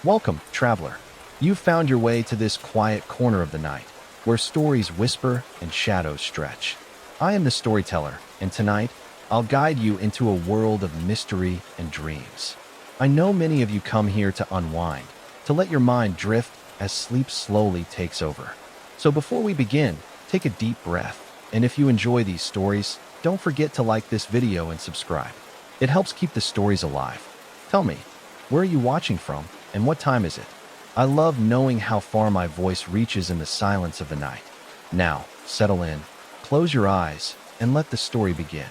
Welcome, traveler. You've found your way to this quiet corner of the night, where stories whisper and shadows stretch. I am the storyteller, and tonight, I'll guide you into a world of mystery and dreams. I know many of you come here to unwind, to let your mind drift as sleep slowly takes over. So before we begin, take a deep breath, and if you enjoy these stories, don't forget to like this video and subscribe. It helps keep the stories alive. Tell me, where are you watching from, and what time is it? I love knowing how far my voice reaches in the silence of the night. Now, settle in, close your eyes, and let the story begin.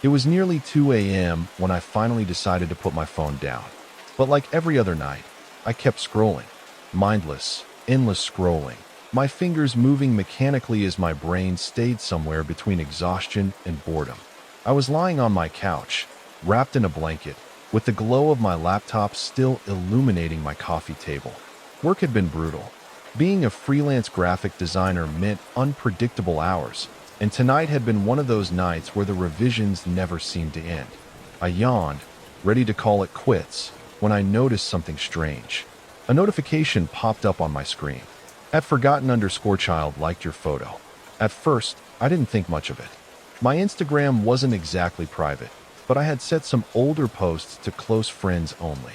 It was nearly 2 a.m. when I finally decided to put my phone down. But like every other night, I kept scrolling. Mindless, endless scrolling. My fingers moving mechanically as my brain stayed somewhere between exhaustion and boredom. I was lying on my couch, wrapped in a blanket, with the glow of my laptop still illuminating my coffee table. Work had been brutal. Being a freelance graphic designer meant unpredictable hours, and tonight had been one of those nights where the revisions never seemed to end. I yawned, ready to call it quits, when I noticed something strange. A notification popped up on my screen. @forgotten_child liked your photo. At first, I didn't think much of it. My Instagram wasn't exactly private, but I had set some older posts to close friends only.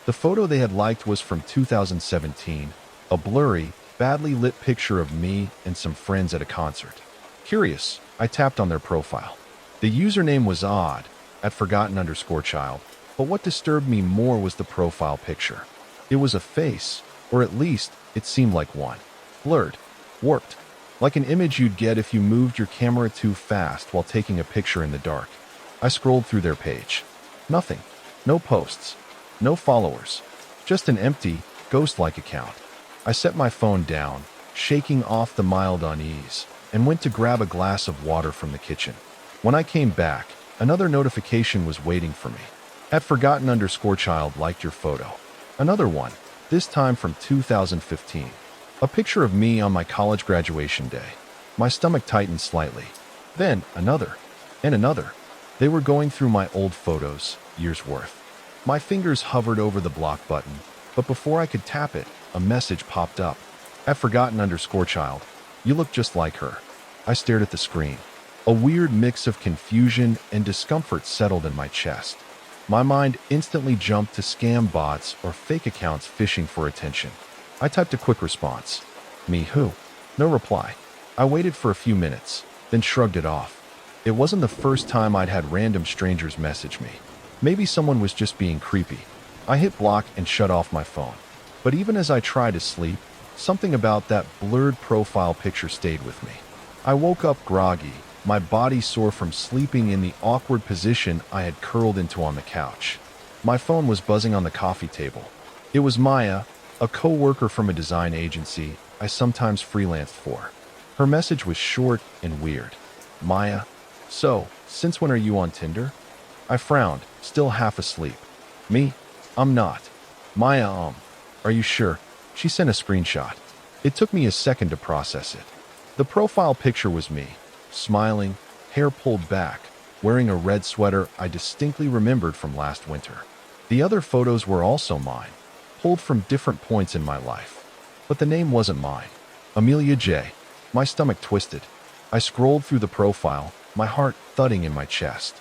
The photo they had liked was from 2017, a blurry, badly lit picture of me and some friends at a concert. Curious, I tapped on their profile. The username was odd, @forgotten_child, but what disturbed me more was the profile picture. It was a face, or at least it seemed like one. Blurred, warped, like an image you'd get if you moved your camera too fast while taking a picture in the dark. I scrolled through their page. Nothing. No posts. No followers. Just an empty, ghost-like account. I set my phone down, shaking off the mild unease, and went to grab a glass of water from the kitchen. When I came back, another notification was waiting for me. @forgotten_child liked your photo. Another one, this time from 2015. A picture of me on my college graduation day. My stomach tightened slightly. Then another, and another. They were going through my old photos, years worth. My fingers hovered over the block button, but before I could tap it, a message popped up. @forgotten_child, you look just like her. I stared at the screen. A weird mix of confusion and discomfort settled in my chest. My mind instantly jumped to scam bots or fake accounts fishing for attention. I typed a quick response. Me who? No reply. I waited for a few minutes, then shrugged it off. It wasn't the first time I'd had random strangers message me. Maybe someone was just being creepy. I hit block and shut off my phone. But even as I tried to sleep, something about that blurred profile picture stayed with me. I woke up groggy, my body sore from sleeping in the awkward position I had curled into on the couch. My phone was buzzing on the coffee table. It was Maya, a co-worker from a design agency I sometimes freelanced for. Her message was short and weird. Maya, so, since when are you on Tinder? I frowned, still half asleep. Me? I'm not. Maya, are you sure? She sent a screenshot. It took me a second to process it. The profile picture was me, smiling, hair pulled back, wearing a red sweater I distinctly remembered from last winter. The other photos were also mine, pulled from different points in my life. But the name wasn't mine. Amelia J. My stomach twisted. I scrolled through the profile, my heart thudding in my chest.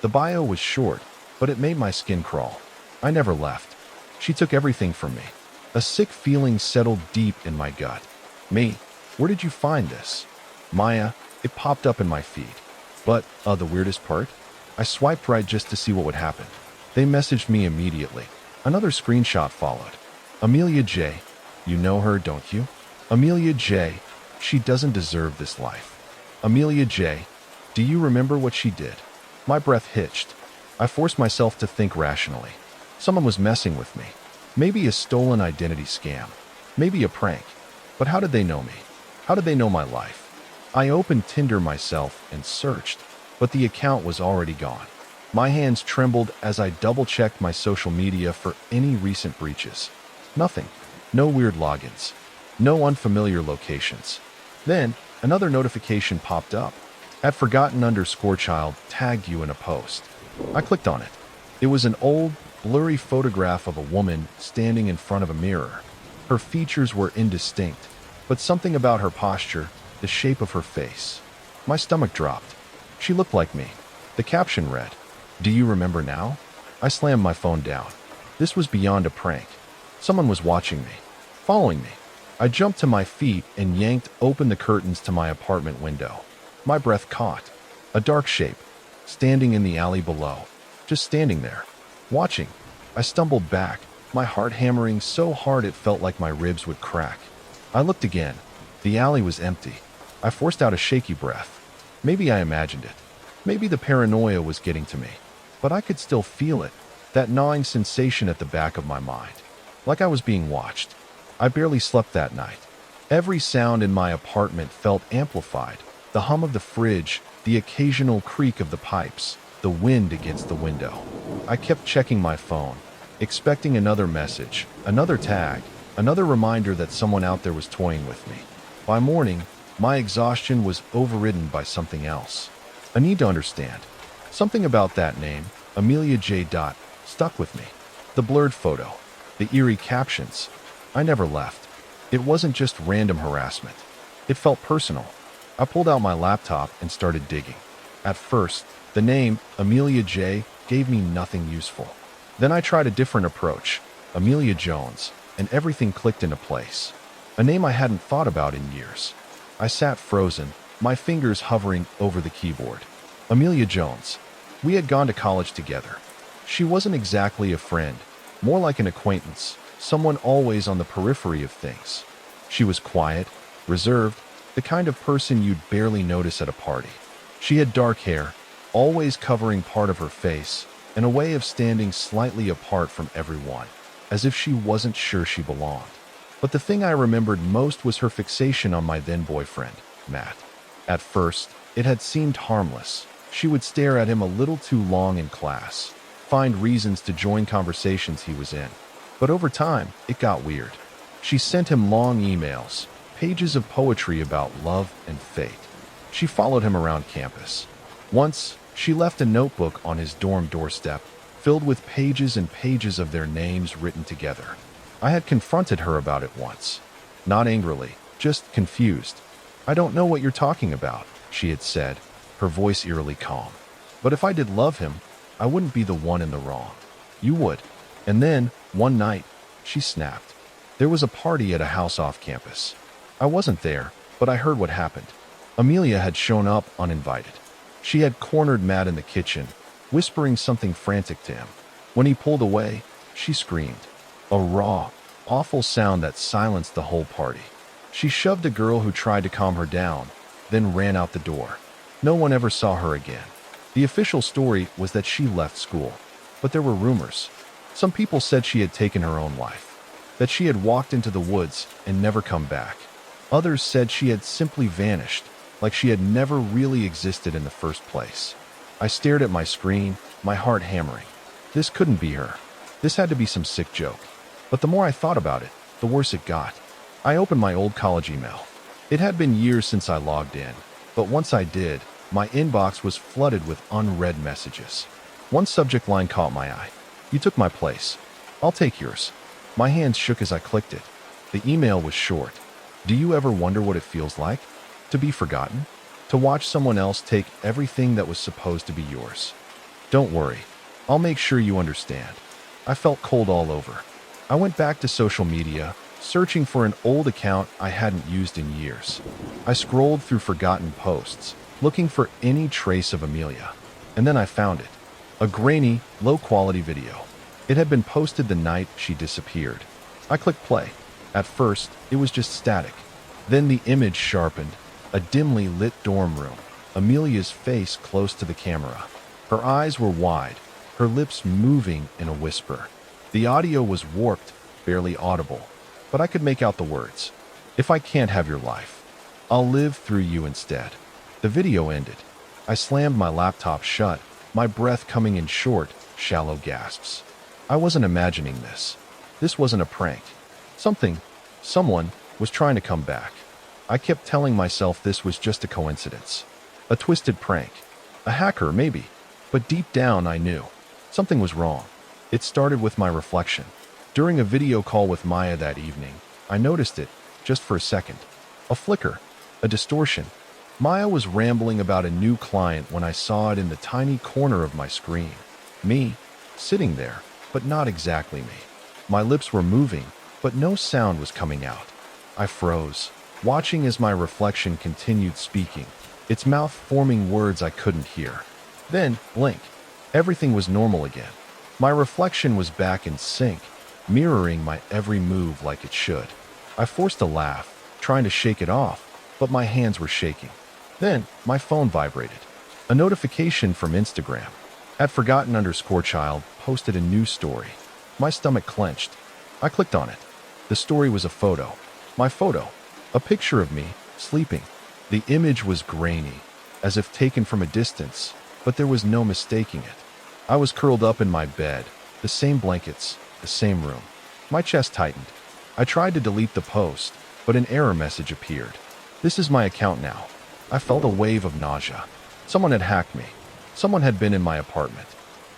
The bio was short, but it made my skin crawl. I never left. She took everything from me. A sick feeling settled deep in my gut. Me, where did you find this? Maya, it popped up in my feed. But, the weirdest part? I swiped right just to see what would happen. They messaged me immediately. Another screenshot followed. Amelia J. You know her, don't you? Amelia J. She doesn't deserve this life. Amelia J. Do you remember what she did? My breath hitched. I forced myself to think rationally. Someone was messing with me. Maybe a stolen identity scam. Maybe a prank. But how did they know me? How did they know my life? I opened Tinder myself and searched, but the account was already gone. My hands trembled as I double-checked my social media for any recent breaches. Nothing. No weird logins. No unfamiliar locations. Then, another notification popped up. @forgotten_child tagged you in a post. I clicked on it. It was an old, blurry photograph of a woman standing in front of a mirror. Her features were indistinct, but something about her posture, the shape of her face. My stomach dropped. She looked like me. The caption read, "Do you remember now?" I slammed my phone down. This was beyond a prank. Someone was watching me, following me. I jumped to my feet and yanked open the curtains to my apartment window. My breath caught. A dark shape, standing in the alley below. Just standing there, watching. I stumbled back, my heart hammering so hard it felt like my ribs would crack. I looked again. The alley was empty. I forced out a shaky breath. Maybe I imagined it. Maybe the paranoia was getting to me. But I could still feel it, that gnawing sensation at the back of my mind. Like I was being watched. I barely slept that night. Every sound in my apartment felt amplified. The hum of the fridge, the occasional creak of the pipes, the wind against the window. I kept checking my phone, expecting another message, another tag, another reminder that someone out there was toying with me. By morning, my exhaustion was overridden by something else. I need to understand. Something about that name, Amelia J. stuck with me. The blurred photo, the eerie captions. I never left. It wasn't just random harassment. It felt personal. I pulled out my laptop and started digging. At first, the name, Amelia J., gave me nothing useful. Then I tried a different approach, Amelia Jones, and everything clicked into place. A name I hadn't thought about in years. I sat frozen, my fingers hovering over the keyboard. Amelia Jones. We had gone to college together. She wasn't exactly a friend, more like an acquaintance, someone always on the periphery of things. She was quiet, reserved, the kind of person you'd barely notice at a party. She had dark hair, always covering part of her face, and a way of standing slightly apart from everyone, as if she wasn't sure she belonged. But the thing I remembered most was her fixation on my then-boyfriend, Matt. At first, it had seemed harmless. She would stare at him a little too long in class, find reasons to join conversations he was in. But over time, it got weird. She sent him long emails, pages of poetry about love and fate. She followed him around campus. Once, she left a notebook on his dorm doorstep, filled with pages and pages of their names written together. I had confronted her about it once. Not angrily, just confused. "I don't know what you're talking about," she had said, her voice eerily calm. "But if I did love him, I wouldn't be the one in the wrong. You would." And then, one night, she snapped. There was a party at a house off campus. I wasn't there, but I heard what happened. Amelia had shown up uninvited. She had cornered Matt in the kitchen, whispering something frantic to him. When he pulled away, she screamed. A raw, awful sound that silenced the whole party. She shoved a girl who tried to calm her down, then ran out the door. No one ever saw her again. The official story was that she left school, but there were rumors. Some people said she had taken her own life, that she had walked into the woods and never come back. Others said she had simply vanished, like she had never really existed in the first place. I stared at my screen, my heart hammering. This couldn't be her. This had to be some sick joke. But the more I thought about it, the worse it got. I opened my old college email. It had been years since I logged in, but once I did, my inbox was flooded with unread messages. One subject line caught my eye. "You took my place. I'll take yours." My hands shook as I clicked it. The email was short. "Do you ever wonder what it feels like? To be forgotten? To watch someone else take everything that was supposed to be yours? Don't worry. I'll make sure you understand." I felt cold all over. I went back to social media, searching for an old account I hadn't used in years. I scrolled through forgotten posts, looking for any trace of Amelia. And then I found it. A grainy, low-quality video. It had been posted the night she disappeared. I clicked play. At first, it was just static. Then the image sharpened. A dimly lit dorm room. Amelia's face close to the camera. Her eyes were wide, her lips moving in a whisper. The audio was warped, barely audible, but I could make out the words. "If I can't have your life, I'll live through you instead." The video ended. I slammed my laptop shut, my breath coming in short, shallow gasps. I wasn't imagining this. This wasn't a prank. Someone was trying to come back. I kept telling myself this was just a coincidence. A twisted prank. A hacker, maybe. But deep down, I knew. Something was wrong. It started with my reflection. During a video call with Maya that evening, I noticed it, just for a second. A flicker, a distortion. Maya was rambling about a new client when I saw it in the tiny corner of my screen. Me, sitting there, but not exactly me. My lips were moving, but no sound was coming out. I froze, watching as my reflection continued speaking, its mouth forming words I couldn't hear. Then, blink. Everything was normal again. My reflection was back in sync, mirroring my every move like it should. I forced a laugh, trying to shake it off, but my hands were shaking. Then, my phone vibrated. A notification from Instagram. @forgotten_child posted a new story. My stomach clenched. I clicked on it. The story was a photo. My photo. A picture of me, sleeping. The image was grainy, as if taken from a distance, but there was no mistaking it. I was curled up in my bed, the same blankets, the same room. My chest tightened. I tried to delete the post, but an error message appeared. This is my account now. I felt a wave of nausea. Someone had hacked me. Someone had been in my apartment.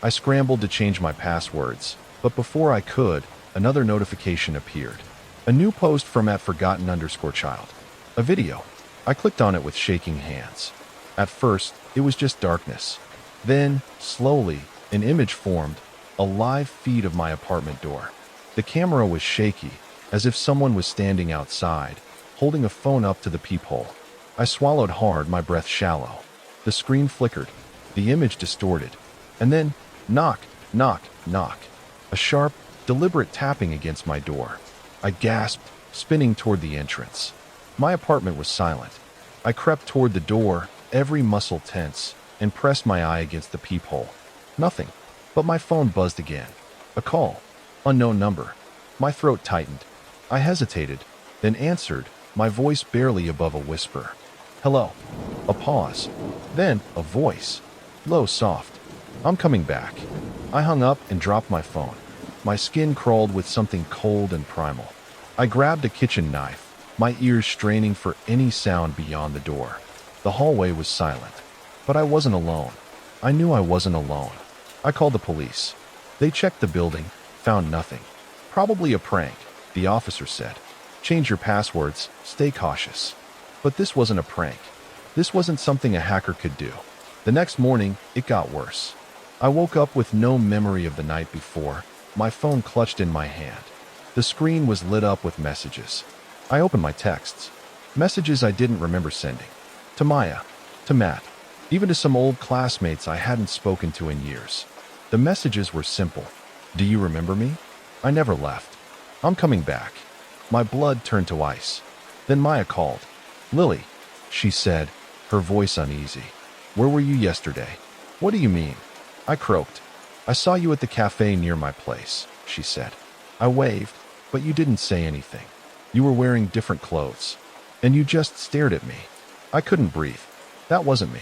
I scrambled to change my passwords, but before I could, another notification appeared. A new post from @forgotten_child. A video. I clicked on it with shaking hands. At first, it was just darkness. Then, slowly, an image formed, a live feed of my apartment door. The camera was shaky, as if someone was standing outside, holding a phone up to the peephole. I swallowed hard, my breath shallow. The screen flickered, the image distorted, and then, knock, knock, knock. A sharp, deliberate tapping against my door. I gasped, spinning toward the entrance. My apartment was silent. I crept toward the door, every muscle tense, and pressed my eye against the peephole. Nothing, but my phone buzzed again. A call. Unknown number. My throat tightened. I hesitated, then answered, my voice barely above a whisper. Hello. A pause. Then, a voice. Low, soft. I'm coming back. I hung up and dropped my phone. My skin crawled with something cold and primal. I grabbed a kitchen knife, my ears straining for any sound beyond the door. The hallway was silent. But I wasn't alone. I knew I wasn't alone. I called the police. They checked the building, found nothing. Probably a prank, the officer said. Change your passwords, stay cautious. But this wasn't a prank. This wasn't something a hacker could do. The next morning, it got worse. I woke up with no memory of the night before, my phone clutched in my hand. The screen was lit up with messages. I opened my texts. Messages I didn't remember sending. To Maya, to Matt, even to some old classmates I hadn't spoken to in years. The messages were simple. Do you remember me? I never left. I'm coming back. My blood turned to ice. Then Maya called. Lily, she said, her voice uneasy. Where were you yesterday? What do you mean? I croaked. I saw you at the cafe near my place, she said. I waved, but you didn't say anything. You were wearing different clothes. And you just stared at me. I couldn't breathe. That wasn't me.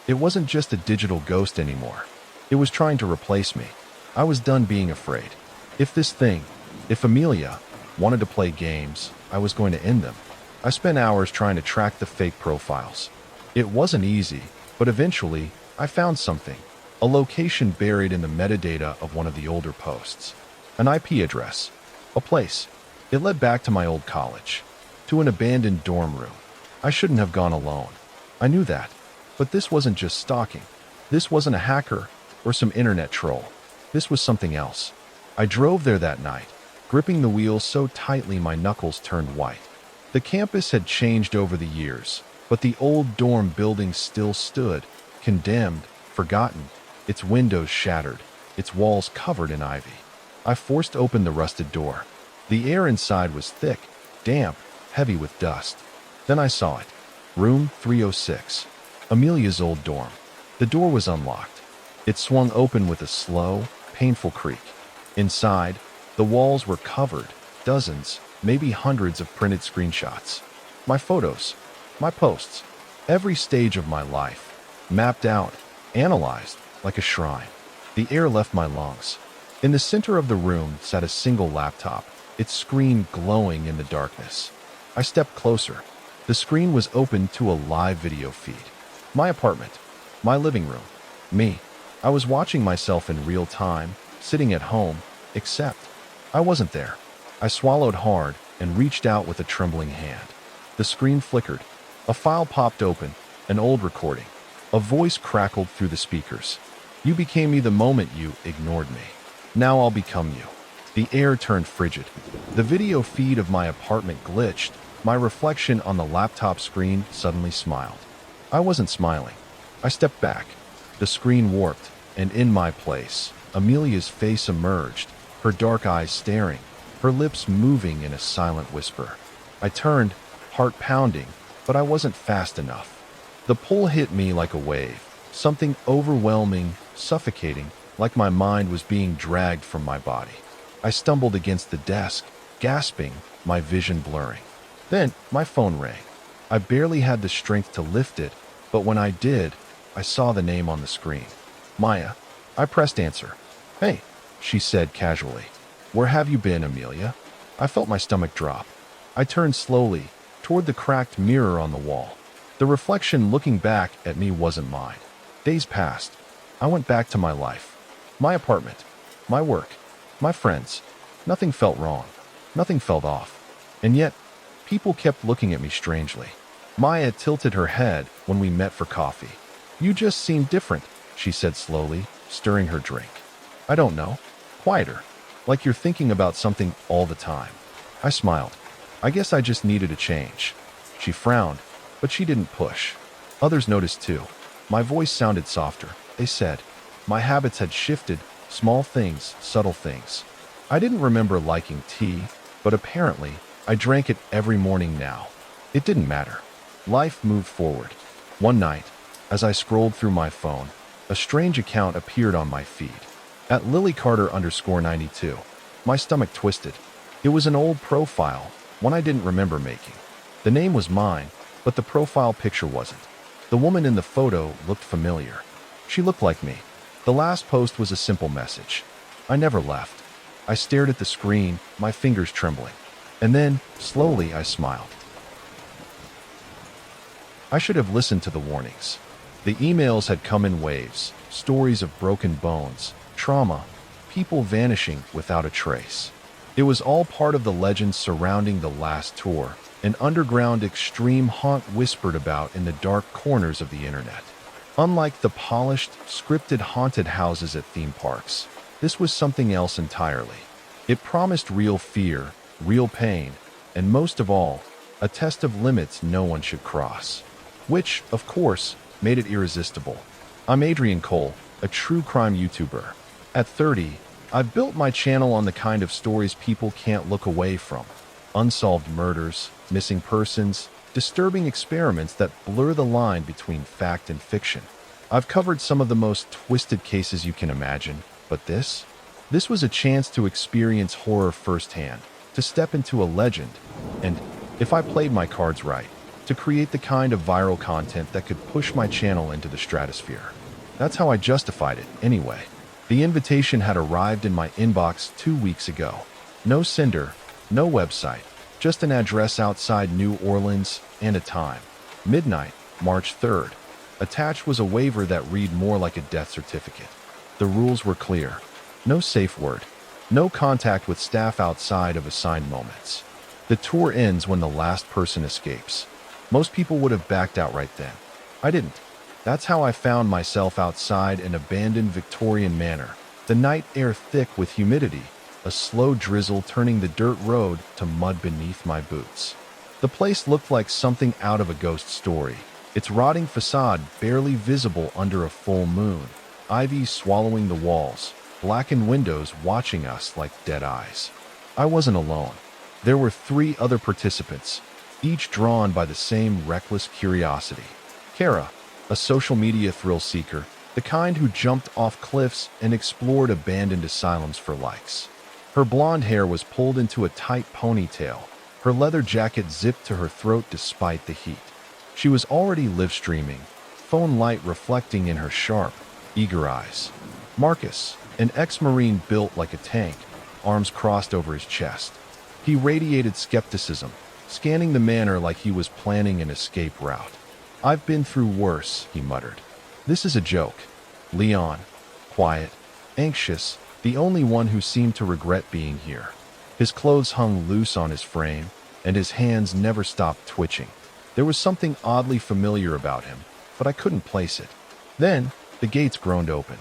It wasn't just a digital ghost anymore. It was trying to replace me. I was done being afraid. If Amelia wanted to play games, I was going to end them. I spent hours trying to track the fake profiles. It wasn't easy, but eventually, I found something. A location buried in the metadata of one of the older posts. An IP address. A place. It led back to my old college. To an abandoned dorm room. I shouldn't have gone alone. I knew that. But this wasn't just stalking. This wasn't a hacker or some internet troll. This was something else. I drove there that night, gripping the wheel so tightly my knuckles turned white. The campus had changed over the years, but the old dorm building still stood, condemned, forgotten, its windows shattered, its walls covered in ivy. I forced open the rusted door. The air inside was thick, damp, heavy with dust. Then I saw it. Room 306. Amelia's old dorm. The door was unlocked. It swung open with a slow, painful creak. Inside, the walls were covered, dozens, maybe hundreds of printed screenshots. My photos, my posts, every stage of my life, mapped out, analyzed, like a shrine. The air left my lungs. In the center of the room sat a single laptop, its screen glowing in the darkness. I stepped closer. The screen was open to a live video feed. My apartment, my living room, me. I was watching myself in real time, sitting at home, except I wasn't there. I swallowed hard and reached out with a trembling hand. The screen flickered. A file popped open, an old recording. A voice crackled through the speakers. You became me the moment you ignored me. Now I'll become you. The air turned frigid. The video feed of my apartment glitched. My reflection on the laptop screen suddenly smiled. I wasn't smiling. I stepped back. The screen warped, and in my place, Amelia's face emerged, her dark eyes staring, her lips moving in a silent whisper. I turned, heart pounding, but I wasn't fast enough. The pull hit me like a wave, something overwhelming, suffocating, like my mind was being dragged from my body. I stumbled against the desk, gasping, my vision blurring. Then my phone rang. I barely had the strength to lift it, but when I did, I saw the name on the screen. Maya. I pressed answer. Hey, she said casually. Where have you been, Amelia? I felt my stomach drop. I turned slowly, toward the cracked mirror on the wall. The reflection looking back at me wasn't mine. Days passed. I went back to my life. My apartment. My work. My friends. Nothing felt wrong. Nothing felt off. And yet, people kept looking at me strangely. Maya tilted her head when we met for coffee. You just seem different, she said slowly, stirring her drink. I don't know. Quieter. Like you're thinking about something all the time. I smiled. I guess I just needed a change. She frowned, but she didn't push. Others noticed too. My voice sounded softer. They said, my habits had shifted, small things, subtle things. I didn't remember liking tea, but apparently, I drank it every morning now. It didn't matter. Life moved forward. One night, as I scrolled through my phone, a strange account appeared on my feed. At @LilyCarter_92. My stomach twisted. It was an old profile, one I didn't remember making. The name was mine, but the profile picture wasn't. The woman in the photo looked familiar. She looked like me. The last post was a simple message. I never left. I stared at the screen, my fingers trembling. And then, slowly, I smiled. I should have listened to the warnings. The emails had come in waves, stories of broken bones, trauma, people vanishing without a trace. It was all part of the legend surrounding the last tour, an underground extreme haunt whispered about in the dark corners of the internet. Unlike the polished, scripted haunted houses at theme parks, this was something else entirely. It promised real fear, real pain, and most of all, a test of limits no one should cross. Which, of course, made it irresistible. I'm Adrian Cole, a true crime YouTuber. At 30, I've built my channel on the kind of stories people can't look away from. Unsolved murders, missing persons, disturbing experiments that blur the line between fact and fiction. I've covered some of the most twisted cases you can imagine, but this was a chance to experience horror firsthand, to step into a legend, and, if I played my cards right, to create the kind of viral content that could push my channel into the stratosphere. That's how I justified it, anyway. The invitation had arrived in my inbox 2 weeks ago. No sender, no website, just an address outside New Orleans and a time. Midnight, March 3rd. Attached was a waiver that read more like a death certificate. The rules were clear. No safe word. No contact with staff outside of assigned moments. The tour ends when the last person escapes. Most people would have backed out right then. I didn't. That's how I found myself outside an abandoned Victorian manor, the night air thick with humidity, a slow drizzle turning the dirt road to mud beneath my boots. The place looked like something out of a ghost story, its rotting facade barely visible under a full moon, ivy swallowing the walls, blackened windows watching us like dead eyes. I wasn't alone. There were 3 other participants, each drawn by the same reckless curiosity. Kara, a social media thrill seeker, the kind who jumped off cliffs and explored abandoned asylums for likes. Her blonde hair was pulled into a tight ponytail, her leather jacket zipped to her throat despite the heat. She was already live-streaming, phone light reflecting in her sharp, eager eyes. Marcus, an ex-Marine built like a tank, arms crossed over his chest. He radiated skepticism, scanning the manor like he was planning an escape route. I've been through worse, he muttered. This is a joke. Leon, quiet, anxious, the only one who seemed to regret being here. His clothes hung loose on his frame, and his hands never stopped twitching. There was something oddly familiar about him, but I couldn't place it. Then, the gates groaned open.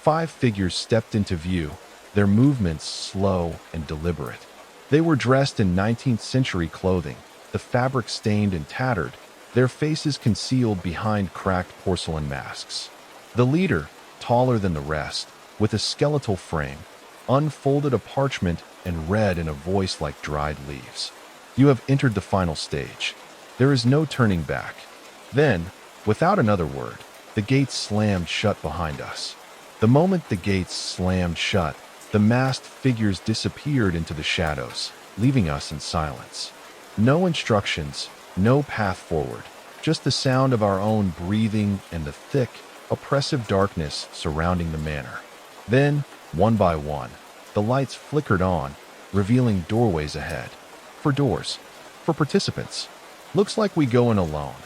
5 figures stepped into view, their movements slow and deliberate. They were dressed in 19th century clothing, the fabric stained and tattered, their faces concealed behind cracked porcelain masks. The leader, taller than the rest, with a skeletal frame, unfolded a parchment and read in a voice like dried leaves. "You have entered the final stage. There is no turning back." Then, without another word, the gates slammed shut behind us. The moment the gates slammed shut, the masked figures disappeared into the shadows, leaving us in silence. No instructions, no path forward, just the sound of our own breathing and the thick, oppressive darkness surrounding the manor. Then, one by one, the lights flickered on, revealing doorways ahead. For doors. For participants. "Looks like we go in alone,"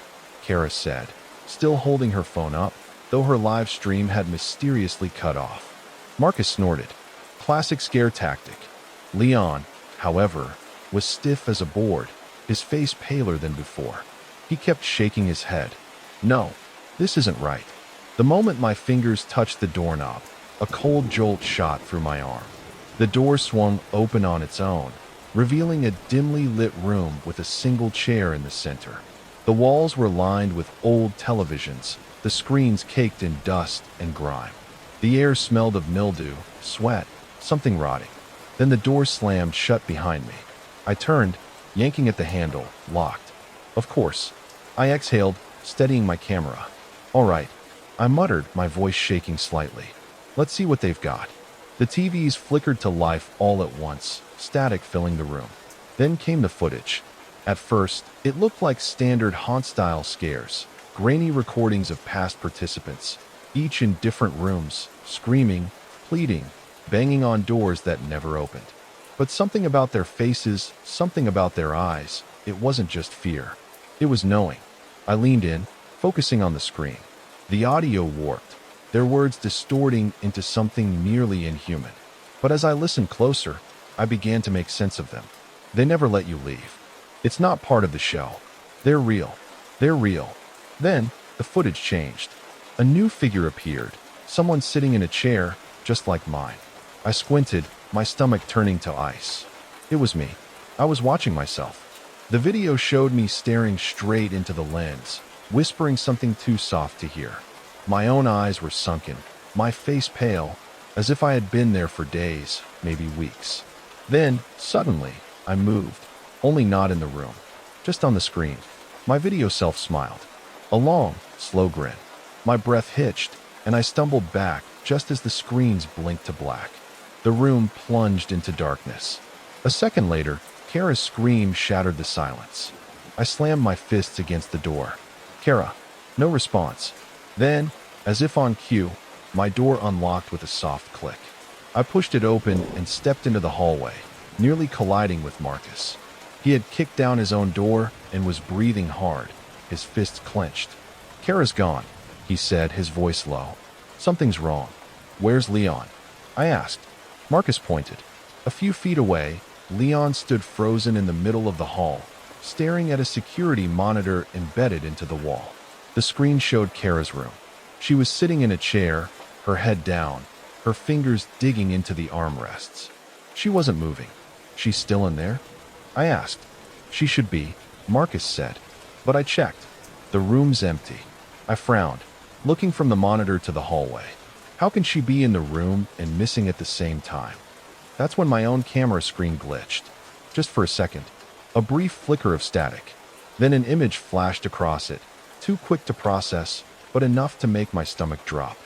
Kara said, still holding her phone up, though her live stream had mysteriously cut off. Marcus snorted. Classic scare tactic. Leon, however, was stiff as a board, his face paler than before. He kept shaking his head. "No, this isn't right." The moment my fingers touched the doorknob, a cold jolt shot through my arm. The door swung open on its own, revealing a dimly lit room with a single chair in the center. The walls were lined with old televisions, the screens caked in dust and grime. The air smelled of mildew, sweat, something rotting. Then the door slammed shut behind me. I turned, yanking at the handle, locked. Of course. I exhaled, steadying my camera. "All right," I muttered, my voice shaking slightly. "Let's see what they've got." The TVs flickered to life all at once, static filling the room. Then came the footage. At first, it looked like standard haunt-style scares, grainy recordings of past participants, each in different rooms, screaming, pleading, banging on doors that never opened. But something about their faces, something about their eyes, it wasn't just fear. It was knowing. I leaned in, focusing on the screen. The audio warped, their words distorting into something nearly inhuman. But as I listened closer, I began to make sense of them. They never let you leave. It's not part of the show. They're real. They're real. Then, the footage changed. A new figure appeared, someone sitting in a chair, just like mine. I squinted, my stomach turning to ice. It was me. I was watching myself. The video showed me staring straight into the lens, whispering something too soft to hear. My own eyes were sunken, my face pale, as if I had been there for days, maybe weeks. Then, suddenly, I moved, only not in the room, just on the screen. My video self smiled. A long, slow grin. My breath hitched, and I stumbled back just as the screens blinked to black. The room plunged into darkness. A second later, Kara's scream shattered the silence. I slammed my fists against the door. "Kara." No response. Then, as if on cue, my door unlocked with a soft click. I pushed it open and stepped into the hallway, nearly colliding with Marcus. He had kicked down his own door and was breathing hard, his fists clenched. "Kara's gone," he said, his voice low. "Something's wrong." "Where's Leon?" I asked. Marcus pointed. A few feet away, Leon stood frozen in the middle of the hall, staring at a security monitor embedded into the wall. The screen showed Kara's room. She was sitting in a chair, her head down, her fingers digging into the armrests. She wasn't moving. "She's still in there?" I asked. "She should be," Marcus said. But I checked. The room's empty. I frowned, looking from the monitor to the hallway. How can she be in the room and missing at the same time? That's when my own camera screen glitched. Just for a second. A brief flicker of static. Then an image flashed across it, too quick to process, but enough to make my stomach drop.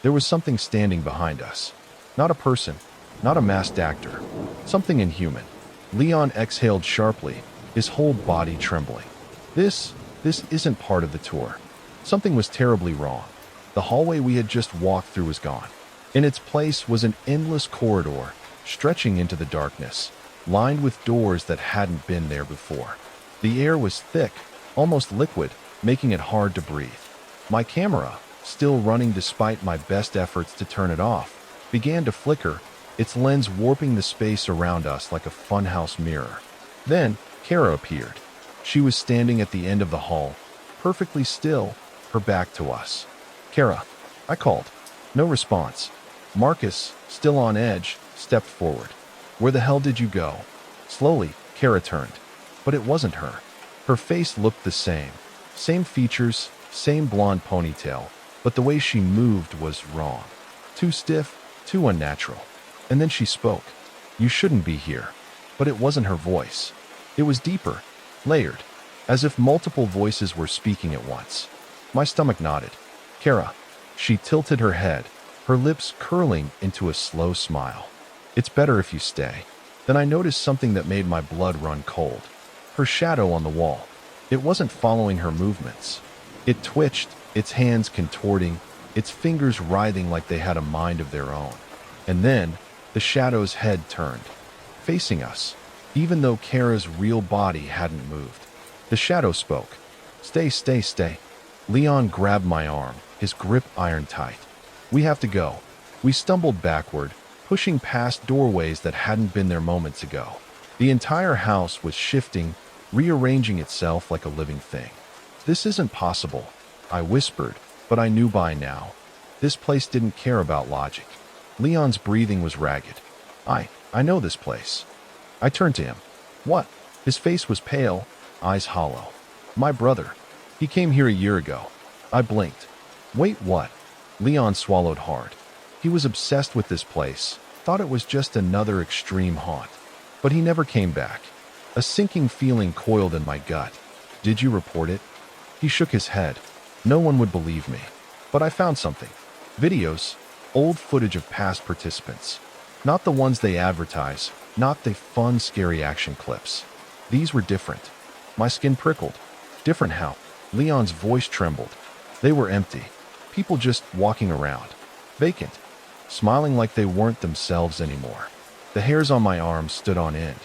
There was something standing behind us. Not a person, not a masked actor. Something inhuman. Leon exhaled sharply, his whole body trembling. This isn't part of the tour. Something was terribly wrong. The hallway we had just walked through was gone. In its place was an endless corridor, stretching into the darkness, lined with doors that hadn't been there before. The air was thick, almost liquid, making it hard to breathe. My camera, still running despite my best efforts to turn it off, began to flicker, its lens warping the space around us like a funhouse mirror. Then, Kara appeared. She was standing at the end of the hall, perfectly still, her back to us. "Kara," I called. No response. Marcus, still on edge, stepped forward. "Where the hell did you go?" Slowly, Kara turned. But it wasn't her. Her face looked the same. Same features, same blonde ponytail, but the way she moved was wrong. Too stiff, too unnatural. And then she spoke. "You shouldn't be here." But it wasn't her voice. It was deeper, layered, as if multiple voices were speaking at once. My stomach nodded. "Kara." She tilted her head, her lips curling into a slow smile. "It's better if you stay." Then I noticed something that made my blood run cold. Her shadow on the wall. It wasn't following her movements. It twitched, its hands contorting, its fingers writhing like they had a mind of their own. And then, the shadow's head turned, facing us, even though Kara's real body hadn't moved. The shadow spoke. "Stay, stay, stay." Leon grabbed my arm, his grip iron tight. "We have to go." We stumbled backward, pushing past doorways that hadn't been there moments ago. The entire house was shifting, rearranging itself like a living thing. "This isn't possible," I whispered, but I knew by now. This place didn't care about logic. Leon's breathing was ragged. I know this place." I turned to him. "What?" His face was pale, eyes hollow. "My brother. He came here a year ago." I blinked. "Wait, what?" Leon swallowed hard. He was obsessed with this place, thought it was just another extreme haunt. But he never came back. A sinking feeling coiled in my gut. "Did you report it?" He shook his head. "No one would believe me. But I found something. Videos, old footage of past participants. Not the ones they advertise, not the fun, scary action clips. These were different." My skin prickled. "Different how?" Leon's voice trembled. "They were empty. People just walking around. Vacant. Smiling like they weren't themselves anymore." The hairs on my arms stood on end.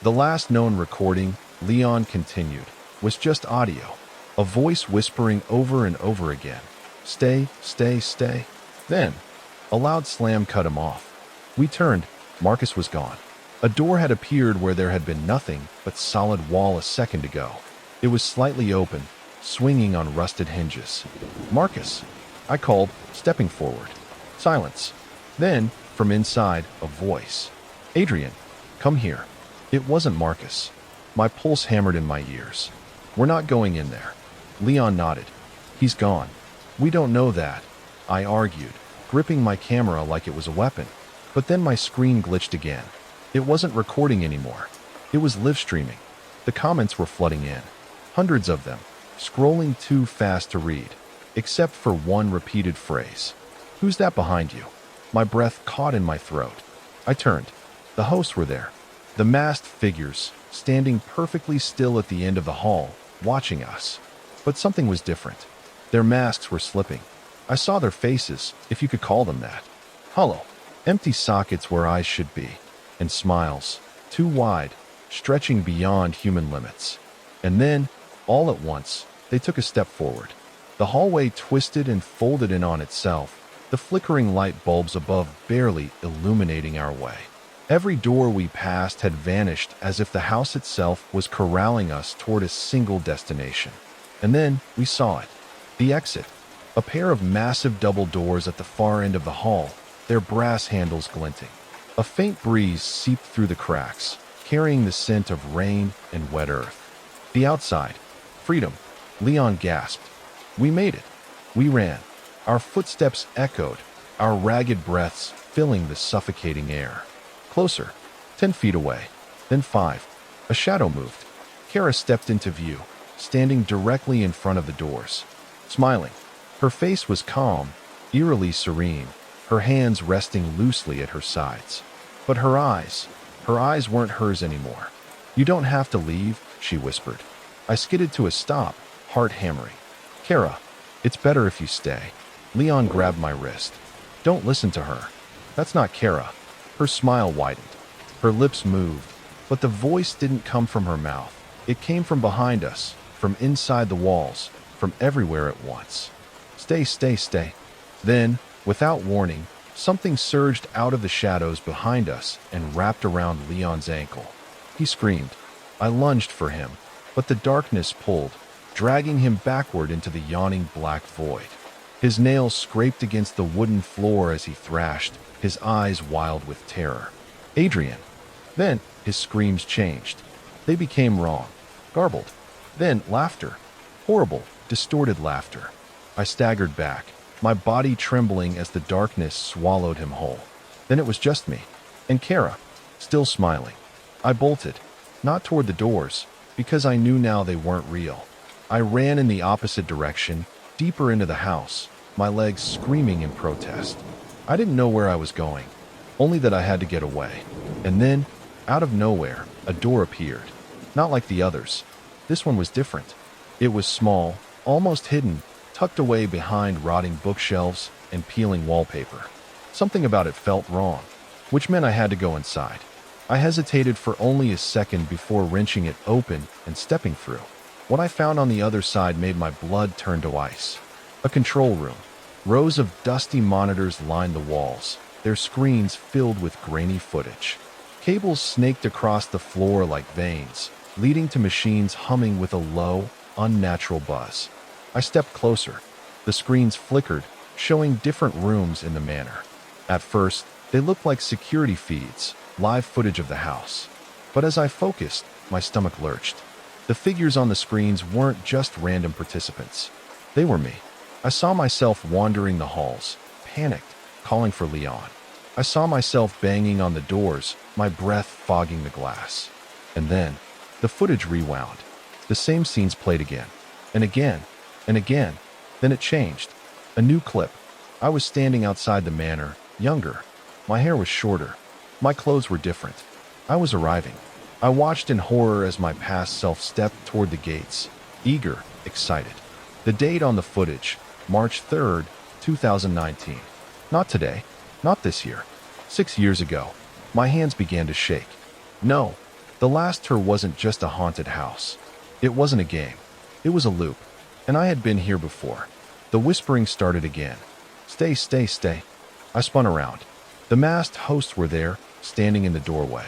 "The last known recording," Leon continued, "was just audio. A voice whispering over and over again. 'Stay, stay, stay.' Then, a loud slam cut him off. We turned. Marcus was gone. A door had appeared where there had been nothing but solid wall a second ago. It was slightly open, swinging on rusted hinges. "Marcus," I called, stepping forward. Silence. Then, from inside, a voice. "Adrian, come here." It wasn't Marcus. My pulse hammered in my ears. "We're not going in there." Leon nodded. "He's gone." "We don't know that," I argued, gripping my camera like it was a weapon. But then my screen glitched again. It wasn't recording anymore. It was live streaming. The comments were flooding in. Hundreds of them, scrolling too fast to read, except for one repeated phrase. "Who's that behind you?" My breath caught in my throat. I turned. The hosts were there. The masked figures, standing perfectly still at the end of the hall, watching us. But something was different. Their masks were slipping. I saw their faces, if you could call them that. Hollow. Empty sockets where eyes should be. And smiles, too wide, stretching beyond human limits. And then, all at once, they took a step forward. The hallway twisted and folded in on itself, the flickering light bulbs above barely illuminating our way. Every door we passed had vanished as if the house itself was corralling us toward a single destination. And then we saw it. The exit. A pair of massive double doors at the far end of the hall, their brass handles glinting. A faint breeze seeped through the cracks, carrying the scent of rain and wet earth. The outside. Freedom. Leon gasped. We made it. We ran. Our footsteps echoed, our ragged breaths filling the suffocating air. Closer. 10 feet away. Then 5. A shadow moved. Kara stepped into view, standing directly in front of the doors. Smiling. Her face was calm, eerily serene, her hands resting loosely at her sides. But her eyes weren't hers anymore. "You don't have to leave," she whispered. I skidded to a stop, heart hammering. "Kara, it's better if you stay." Leon grabbed my wrist. "Don't listen to her. That's not Kara." Her smile widened. Her lips moved, but the voice didn't come from her mouth. It came from behind us, from inside the walls, from everywhere at once. "Stay, stay, stay." Then, without warning, Something surged out of the shadows behind us and wrapped around Leon's ankle. He screamed. I lunged for him, but the darkness pulled, dragging him backward into the yawning black void. His nails scraped against the wooden floor as he thrashed, his eyes wild with terror. Adrian. Then his screams changed. They became wrong, garbled. Then laughter. Horrible, distorted laughter. I staggered back, my body trembling as the darkness swallowed him whole. Then it was just me, and Kara, still smiling. I bolted, not toward the doors, because I knew now they weren't real. I ran in the opposite direction, deeper into the house, my legs screaming in protest. I didn't know where I was going, only that I had to get away. And then, out of nowhere, a door appeared. Not like the others. This one was different. It was small, almost hidden, tucked away behind rotting bookshelves and peeling wallpaper. Something about it felt wrong, which meant I had to go inside. I hesitated for only a second before wrenching it open and stepping through. What I found on the other side made my blood turn to ice. A control room. Rows of dusty monitors lined the walls, their screens filled with grainy footage. Cables snaked across the floor like veins, leading to machines humming with a low, unnatural buzz. I stepped closer. The screens flickered, showing different rooms in the manor. At first, they looked like security feeds, live footage of the house. But as I focused, my stomach lurched. The figures on the screens weren't just random participants. They were me. I saw myself wandering the halls, panicked, calling for Leon. I saw myself banging on the doors, my breath fogging the glass. And then, the footage rewound. The same scenes played again, and again, and again. Then it changed. A new clip. I was standing outside the manor, younger. My hair was shorter. My clothes were different. I was arriving. I watched in horror as my past self stepped toward the gates, eager, excited. The date on the footage, March 3rd, 2019. Not today. Not this year. 6 years ago. My hands began to shake. No, the last tour wasn't just a haunted house. It wasn't a game. It was a loop. And I had been here before. The whispering started again. Stay, stay, stay. I spun around. The masked hosts were there, standing in the doorway.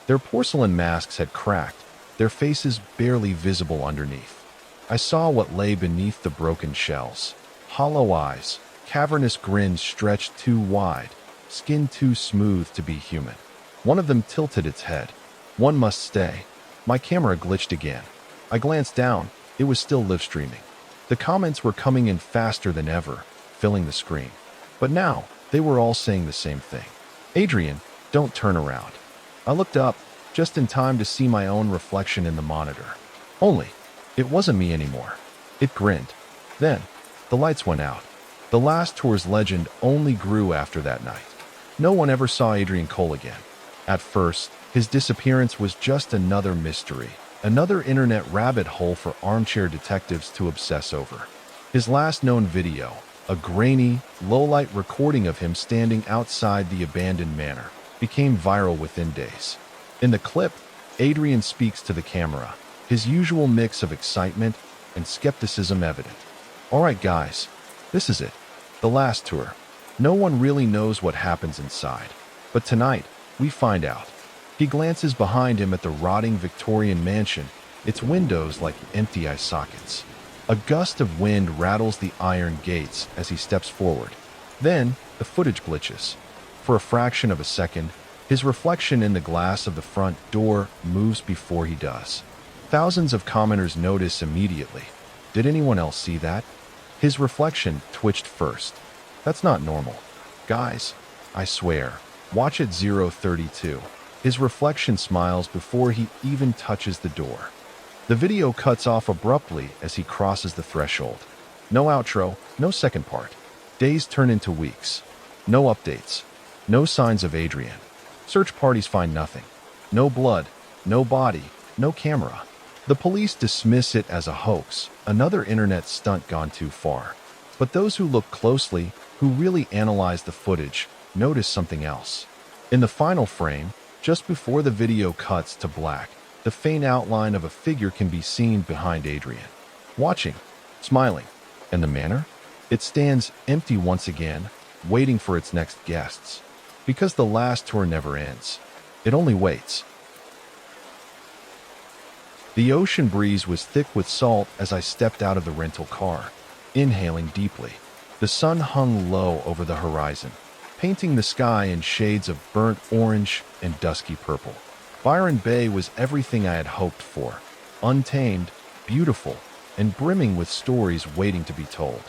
Their porcelain masks had cracked, their faces barely visible underneath. I saw what lay beneath the broken shells. Hollow eyes, cavernous grins stretched too wide, skin too smooth to be human. One of them tilted its head. One must stay. My camera glitched again. I glanced down. It was still live streaming. The comments were coming in faster than ever, filling the screen. But now, they were all saying the same thing. Adrian, don't turn around. I looked up, just in time to see my own reflection in the monitor. Only, it wasn't me anymore. It grinned. Then, the lights went out. The last tour's legend only grew after that night. No one ever saw Adrian Cole again. At first, his disappearance was just another mystery, another internet rabbit hole for armchair detectives to obsess over. His last known video, a grainy, low-light recording of him standing outside the abandoned manor, became viral within days. In the clip, Adrian speaks to the camera, his usual mix of excitement and skepticism evident. All right, guys, this is it. The last tour. No one really knows what happens inside. But tonight, we find out. He glances behind him at the rotting Victorian mansion, its windows like empty eye sockets. A gust of wind rattles the iron gates as he steps forward. Then, the footage glitches. For a fraction of a second, his reflection in the glass of the front door moves before he does. Thousands of commenters notice immediately. Did anyone else see that? His reflection twitched first. That's not normal. Guys, I swear, watch at 032. His reflection smiles before he even touches the door. The video cuts off abruptly as he crosses the threshold. No outro, no second part. Days turn into weeks. No updates. No signs of Adrian. Search parties find nothing. No blood, no body, no camera. The police dismiss it as a hoax, another internet stunt gone too far. But those who look closely, who really analyze the footage, notice something else. In the final frame, just before the video cuts to black, the faint outline of a figure can be seen behind Adrian. Watching, smiling. And the manor? It stands empty once again, waiting for its next guests. Because the last tour never ends. It only waits. The ocean breeze was thick with salt as I stepped out of the rental car, inhaling deeply. The sun hung low over the horizon, painting the sky in shades of burnt orange and dusky purple. Byron Bay was everything I had hoped for, untamed, beautiful, and brimming with stories waiting to be told.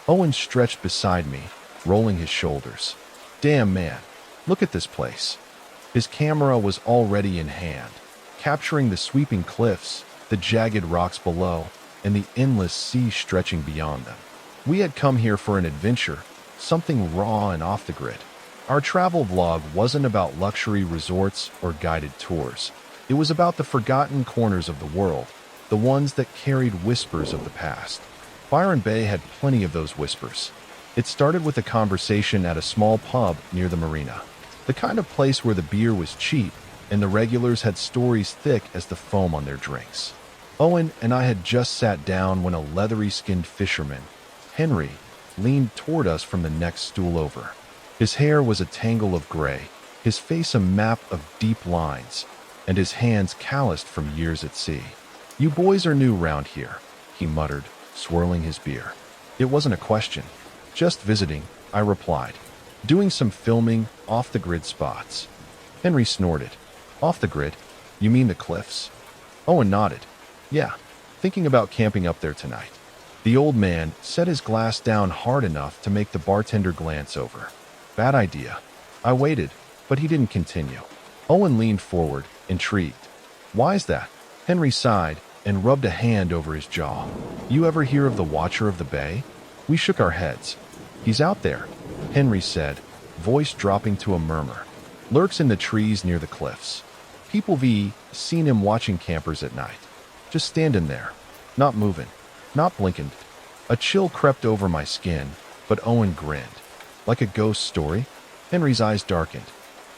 Owen stretched beside me, rolling his shoulders. Damn, man, look at this place. His camera was already in hand, capturing the sweeping cliffs, the jagged rocks below, and the endless sea stretching beyond them. We had come here for an adventure, something raw and off the grid. Our travel vlog wasn't about luxury resorts or guided tours. It was about the forgotten corners of the world, the ones that carried whispers of the past. Byron Bay had plenty of those whispers. It started with a conversation at a small pub near the marina, the kind of place where the beer was cheap and the regulars had stories thick as the foam on their drinks. Owen and I had just sat down when a leathery-skinned fisherman, Henry, leaned toward us from the next stool over. His hair was a tangle of gray, his face a map of deep lines, and his hands calloused from years at sea. "You boys are new round here," he muttered, swirling his beer. It wasn't a question. "Just visiting," I replied. "Doing some filming, off-the-grid spots." Henry snorted. "Off the grid? You mean the cliffs?" Owen nodded. "Yeah, thinking about camping up there tonight." The old man set his glass down hard enough to make the bartender glance over. "Bad idea." I waited, but he didn't continue. Owen leaned forward, intrigued. "Why's that?" Henry sighed and rubbed a hand over his jaw. "You ever hear of the Watcher of the Bay?" We shook our heads. "He's out there," Henry said, voice dropping to a murmur. "Lurks in the trees near the cliffs. People've seen him watching campers at night. Just standing there, not moving, not blinking." A chill crept over my skin, but Owen grinned. "Like a ghost story?" Henry's eyes darkened.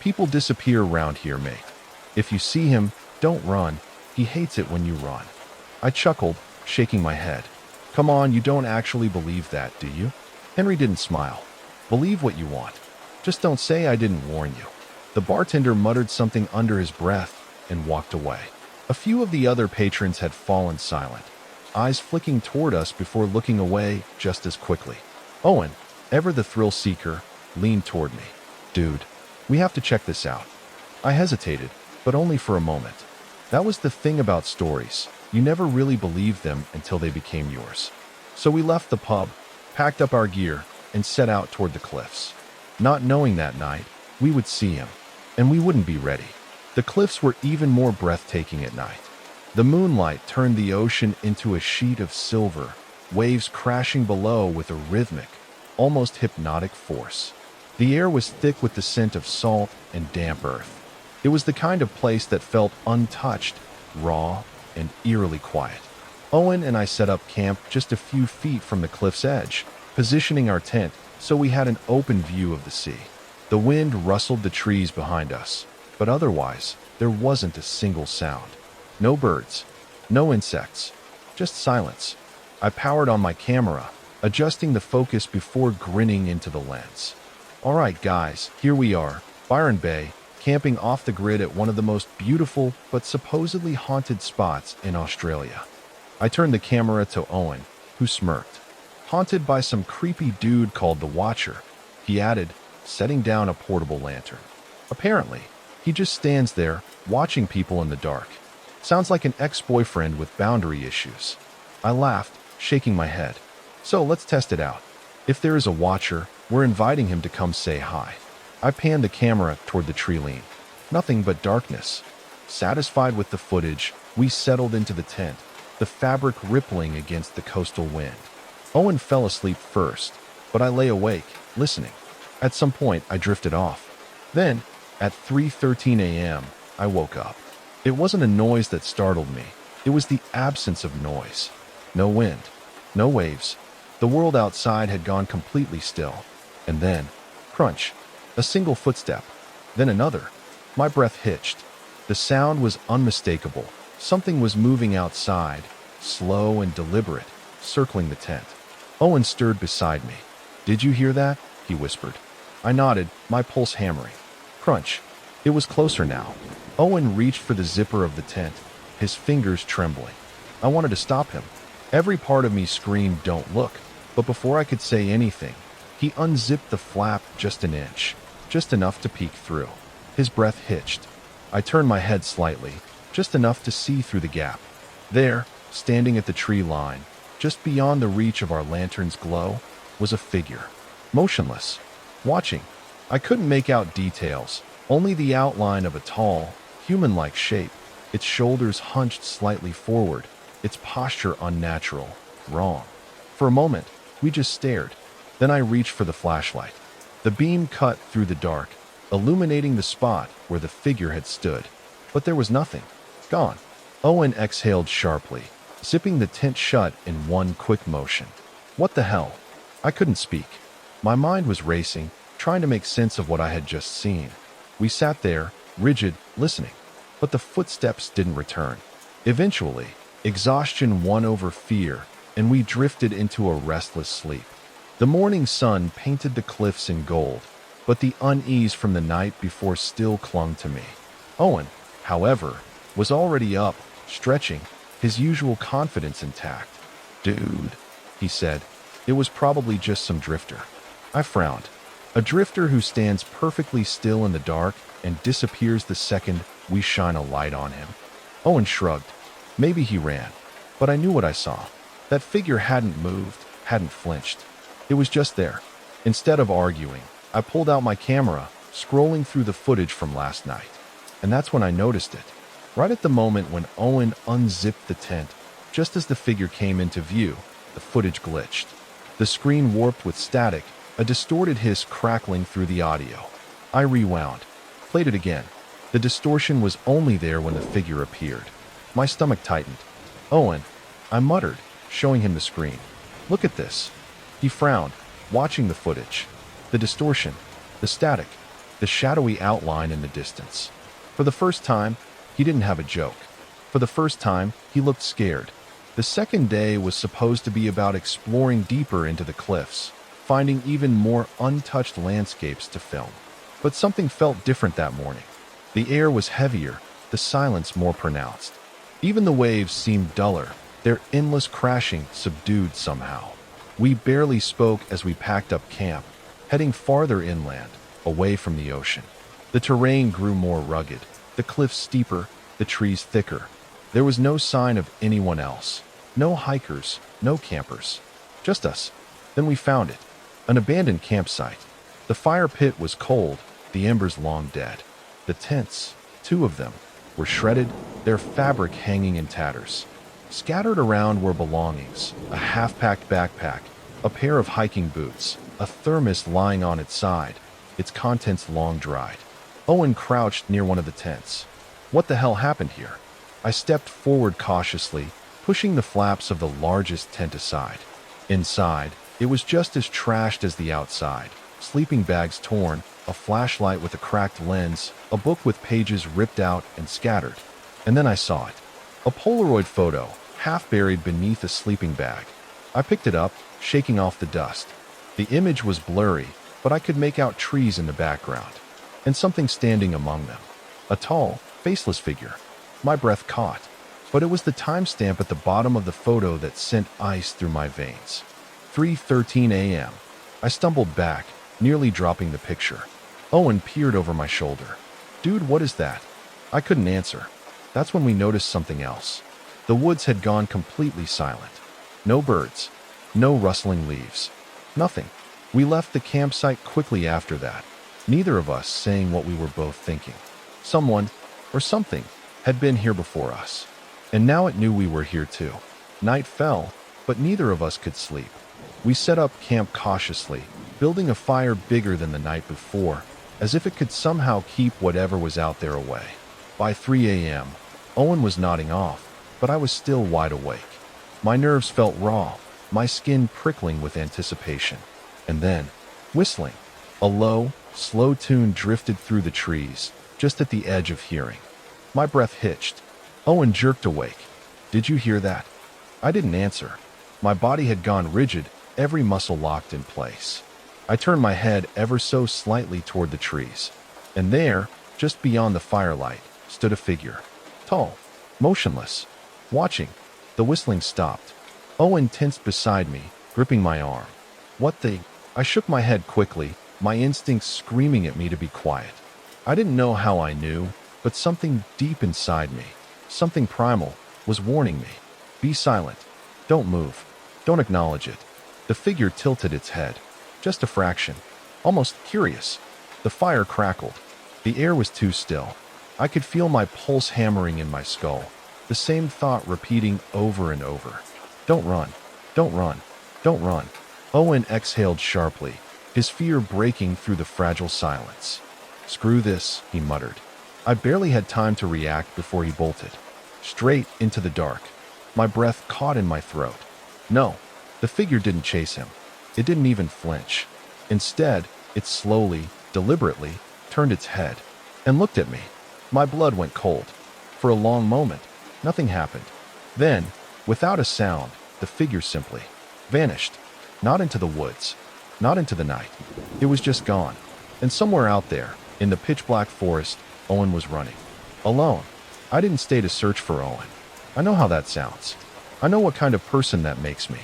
"People disappear around here, mate. If you see him, don't run. He hates it when you run." I chuckled, shaking my head. "Come on, you don't actually believe that, do you?" Henry didn't smile. "Believe what you want. Just don't say I didn't warn you." The bartender muttered something under his breath and walked away. A few of the other patrons had fallen silent, eyes flicking toward us before looking away just as quickly. Owen, ever the thrill seeker, leaned toward me. "Dude, we have to check this out." I hesitated, but only for a moment. That was the thing about stories. You never really believed them until they became yours. So we left the pub, packed up our gear, and set out toward the cliffs. Not knowing that night, we would see him, and we wouldn't be ready. The cliffs were even more breathtaking at night. The moonlight turned the ocean into a sheet of silver, waves crashing below with a rhythmic, almost hypnotic force. The air was thick with the scent of salt and damp earth. It was the kind of place that felt untouched, raw, and eerily quiet. Owen and I set up camp just a few feet from the cliff's edge, positioning our tent so we had an open view of the sea. The wind rustled the trees behind us, but otherwise, there wasn't a single sound. No birds, no insects, just silence. I powered on my camera, adjusting the focus before grinning into the lens. "All right, guys, here we are, Byron Bay, camping off the grid at one of the most beautiful but supposedly haunted spots in Australia." I turned the camera to Owen, who smirked. "Haunted by some creepy dude called the Watcher," he added, setting down a portable lantern. "Apparently, he just stands there, watching people in the dark. Sounds like an ex-boyfriend with boundary issues." I laughed, shaking my head. "So let's test it out. If there is a Watcher, we're inviting him to come say hi." I panned the camera toward the tree line. Nothing but darkness. Satisfied with the footage, we settled into the tent, the fabric rippling against the coastal wind. Owen fell asleep first, but I lay awake, listening. At some point, I drifted off. Then, at 3:13 a.m., I woke up. It wasn't a noise that startled me. It was the absence of noise. No wind, no waves. The world outside had gone completely still. And then, crunch, a single footstep, then another. My breath hitched. The sound was unmistakable. Something was moving outside, slow and deliberate, circling the tent. Owen stirred beside me. "Did you hear that?" he whispered. I nodded, my pulse hammering. Crunch. It was closer now. Owen reached for the zipper of the tent, his fingers trembling. I wanted to stop him. Every part of me screamed, "Don't look." But before I could say anything, he unzipped the flap just an inch, just enough to peek through. His breath hitched. I turned my head slightly, just enough to see through the gap. There, standing at the tree line, just beyond the reach of our lantern's glow, was a figure. Motionless. Watching. I couldn't make out details, only the outline of a tall, human-like shape, its shoulders hunched slightly forward, its posture unnatural, wrong. For a moment, we just stared. Then I reached for the flashlight. The beam cut through the dark, illuminating the spot where the figure had stood. But there was nothing. Gone. Owen exhaled sharply, zipping the tent shut in one quick motion. What the hell? I couldn't speak. My mind was racing, trying to make sense of what I had just seen. We sat there, rigid, listening. But the footsteps didn't return. Eventually, exhaustion won over fear, and we drifted into a restless sleep. The morning sun painted the cliffs in gold, but the unease from the night before still clung to me. Owen, however, was already up, stretching, his usual confidence intact. "Dude," he said. It was probably just some drifter. I frowned. A drifter who stands perfectly still in the dark and disappears the second we shine a light on him. Owen shrugged. Maybe he ran, but I knew what I saw. That figure hadn't moved, hadn't flinched. It was just there. Instead of arguing, I pulled out my camera, scrolling through the footage from last night. And that's when I noticed it. Right at the moment when Owen unzipped the tent, just as the figure came into view, the footage glitched. The screen warped with static, a distorted hiss crackling through the audio. I rewound, played it again. The distortion was only there when the figure appeared. My stomach tightened. "Owen," I muttered, showing him the screen. "Look at this." He frowned, watching the footage. The distortion, the static, the shadowy outline in the distance. For the first time, he didn't have a joke. For the first time, he looked scared. The second day was supposed to be about exploring deeper into the cliffs, finding even more untouched landscapes to film. But something felt different that morning. The air was heavier, the silence more pronounced. Even the waves seemed duller, their endless crashing subdued somehow. We barely spoke as we packed up camp, heading farther inland, away from the ocean. The terrain grew more rugged, the cliffs steeper, the trees thicker. There was no sign of anyone else. No hikers, no campers. Just us. Then we found it. An abandoned campsite. The fire pit was cold, the embers long dead. The tents, 2 of them, were shredded, their fabric hanging in tatters. Scattered around were belongings, a half-packed backpack, a pair of hiking boots, a thermos lying on its side, its contents long dried. Owen crouched near one of the tents. What the hell happened here? I stepped forward cautiously, pushing the flaps of the largest tent aside. Inside, it was just as trashed as the outside. Sleeping bags torn, a flashlight with a cracked lens, a book with pages ripped out and scattered. And then I saw it. A Polaroid photo, half buried beneath a sleeping bag. I picked it up, shaking off the dust. The image was blurry, but I could make out trees in the background, and something standing among them. A tall, faceless figure. My breath caught, but it was the timestamp at the bottom of the photo that sent ice through my veins. 3:13 a.m. I stumbled back, nearly dropping the picture. Owen peered over my shoulder. "Dude, what is that?" I couldn't answer. That's when we noticed something else. The woods had gone completely silent. No birds. No rustling leaves. Nothing. We left the campsite quickly after that, neither of us saying what we were both thinking. Someone, or something, had been here before us. And now it knew we were here too. Night fell, but neither of us could sleep. We set up camp cautiously, building a fire bigger than the night before, as if it could somehow keep whatever was out there away. By 3 a.m., Owen was nodding off, but I was still wide awake. My nerves felt raw, my skin prickling with anticipation. And then, whistling. A low, slow tune drifted through the trees, just at the edge of hearing. My breath hitched. Owen jerked awake. "Did you hear that?" I didn't answer. My body had gone rigid, every muscle locked in place. I turned my head ever so slightly toward the trees, and there, just beyond the firelight, stood a figure. Tall, motionless, watching. The whistling stopped. Owen tensed beside me, gripping my arm. What the? I shook my head quickly, my instincts screaming at me to be quiet. I didn't know how I knew, but something deep inside me, something primal, was warning me. Be silent. Don't move. Don't acknowledge it. The figure tilted its head. Just a fraction. Almost curious. The fire crackled. The air was too still. I could feel my pulse hammering in my skull. The same thought repeating over and over. Don't run. Don't run. Don't run. Owen exhaled sharply, his fear breaking through the fragile silence. Screw this, he muttered. I barely had time to react before he bolted. Straight into the dark. My breath caught in my throat. No, the figure didn't chase him. It didn't even flinch. Instead, it slowly, deliberately, turned its head and looked at me. My blood went cold. For a long moment, nothing happened. Then, without a sound, the figure simply vanished. Not into the woods, not into the night. It was just gone. And somewhere out there, in the pitch-black forest, Owen was running. Alone. I didn't stay to search for Owen. I know how that sounds. I know what kind of person that makes me.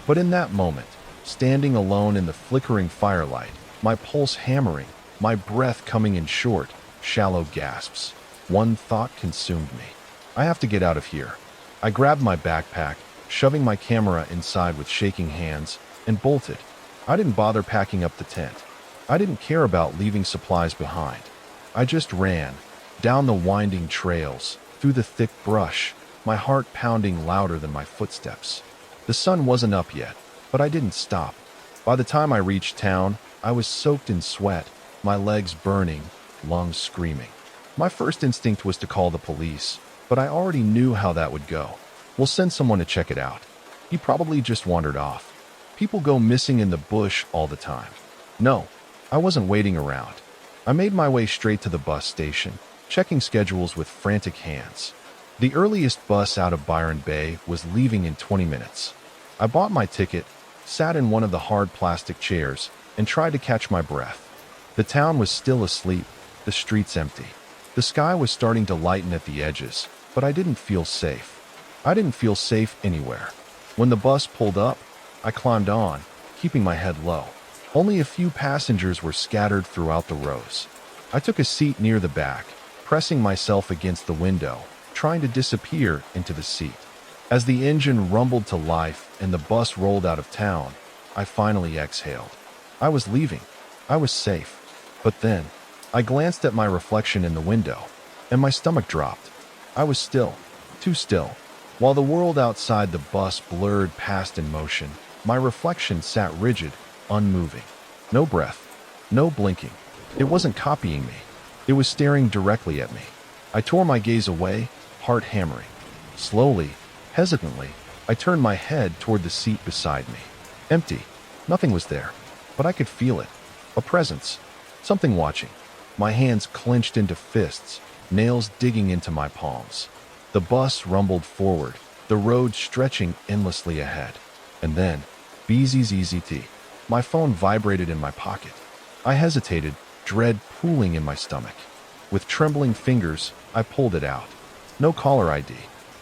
But in that moment, standing alone in the flickering firelight, my pulse hammering, my breath coming in short, shallow gasps, one thought consumed me. I have to get out of here. I grabbed my backpack, shoving my camera inside with shaking hands, and bolted. I didn't bother packing up the tent. I didn't care about leaving supplies behind. I just ran, down the winding trails, through the thick brush, my heart pounding louder than my footsteps. The sun wasn't up yet, but I didn't stop. By the time I reached town, I was soaked in sweat, my legs burning, lungs screaming. My first instinct was to call the police, but I already knew how that would go. We'll send someone to check it out. He probably just wandered off. People go missing in the bush all the time. No, I wasn't waiting around. I made my way straight to the bus station, checking schedules with frantic hands. The earliest bus out of Byron Bay was leaving in 20 minutes. I bought my ticket, sat in one of the hard plastic chairs, and tried to catch my breath. The town was still asleep, the streets empty. The sky was starting to lighten at the edges, but I didn't feel safe. I didn't feel safe anywhere. When the bus pulled up, I climbed on, keeping my head low. Only a few passengers were scattered throughout the rows. I took a seat near the back, pressing myself against the window, trying to disappear into the seat. As the engine rumbled to life and the bus rolled out of town, I finally exhaled. I was leaving. I was safe. But then, I glanced at my reflection in the window, and my stomach dropped. I was still, too still. While the world outside the bus blurred past in motion, my reflection sat rigid, unmoving. No breath, no blinking. It wasn't copying me. It was staring directly at me. I tore my gaze away, heart hammering. Slowly, hesitantly, I turned my head toward the seat beside me. Empty. Nothing was there. But I could feel it. A presence. Something watching. My hands clenched into fists, nails digging into my palms. The bus rumbled forward, the road stretching endlessly ahead. And then, BZZZT. My phone vibrated in my pocket. I hesitated, dread pooling in my stomach. With trembling fingers, I pulled it out. No caller ID.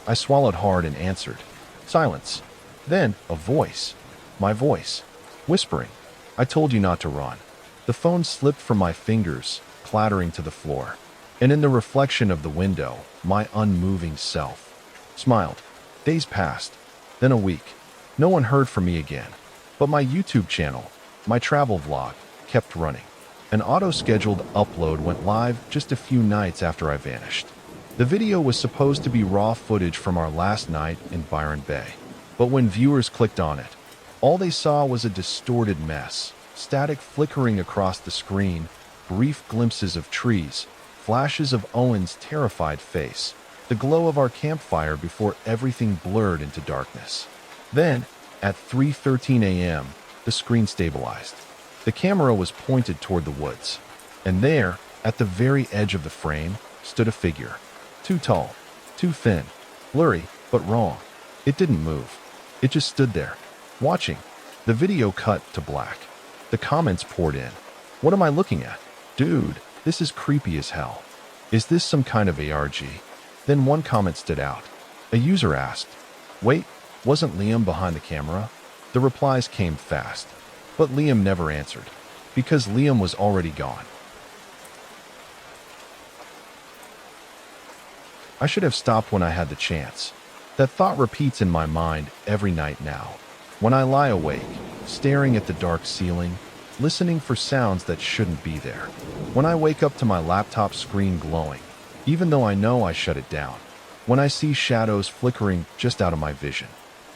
I swallowed hard and answered. Silence. Then, a voice. My voice. Whispering. I told you not to run. The phone slipped from my fingers, clattering to the floor. And in the reflection of the window, my unmoving self smiled. Days passed. Then a week. No one heard from me again. But my YouTube channel, my travel vlog, kept running. An auto-scheduled upload went live just a few nights after I vanished. The video was supposed to be raw footage from our last night in Byron Bay. But when viewers clicked on it, all they saw was a distorted mess, static flickering across the screen, brief glimpses of trees, flashes of Owen's terrified face, the glow of our campfire before everything blurred into darkness. Then, at 3:13 a.m., the screen stabilized. The camera was pointed toward the woods. And there, at the very edge of the frame, stood a figure. Too tall, too thin, blurry, but wrong. It didn't move. It just stood there, watching. The video cut to black. The comments poured in. What am I looking at? Dude, this is creepy as hell. Is this some kind of ARG? Then one comment stood out. A user asked, "Wait, wasn't Liam behind the camera?" The replies came fast, but Liam never answered, because Liam was already gone. I should have stopped when I had the chance. That thought repeats in my mind every night now. When I lie awake, staring at the dark ceiling, listening for sounds that shouldn't be there. When I wake up to my laptop screen glowing, even though I know I shut it down. When I see shadows flickering just out of my vision.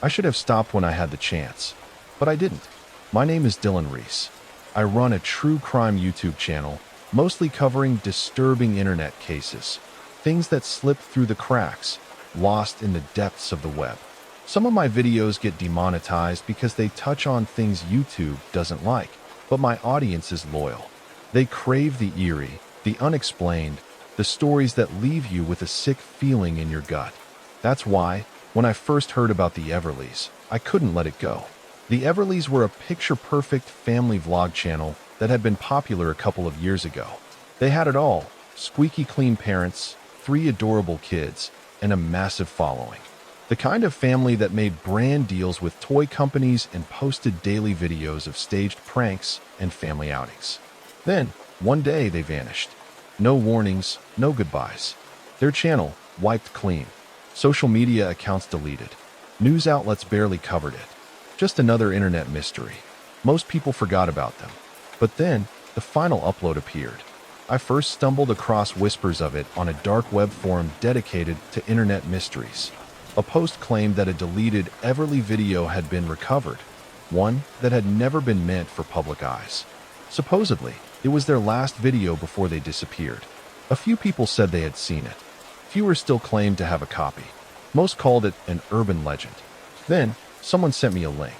I should have stopped when I had the chance, but I didn't. My name is Dylan Reese. I run a true crime YouTube channel, mostly covering disturbing internet cases, things that slip through the cracks, lost in the depths of the web. Some of my videos get demonetized because they touch on things YouTube doesn't like, but my audience is loyal. They crave the eerie, the unexplained, the stories that leave you with a sick feeling in your gut. That's why, when I first heard about the Everleys, I couldn't let it go. The Everleys were a picture-perfect family vlog channel that had been popular a couple of years ago. They had it all: squeaky clean parents, 3 adorable kids, and a massive following. The kind of family that made brand deals with toy companies and posted daily videos of staged pranks and family outings. Then, one day they vanished. No warnings, no goodbyes. Their channel wiped clean. Social media accounts deleted. News outlets barely covered it. Just another internet mystery. Most people forgot about them. But then, the final upload appeared. I first stumbled across whispers of it on a dark web forum dedicated to internet mysteries. A post claimed that a deleted Everly video had been recovered, one that had never been meant for public eyes. Supposedly, it was their last video before they disappeared. A few people said they had seen it. Fewer still claimed to have a copy. Most called it an urban legend. Then, someone sent me a link.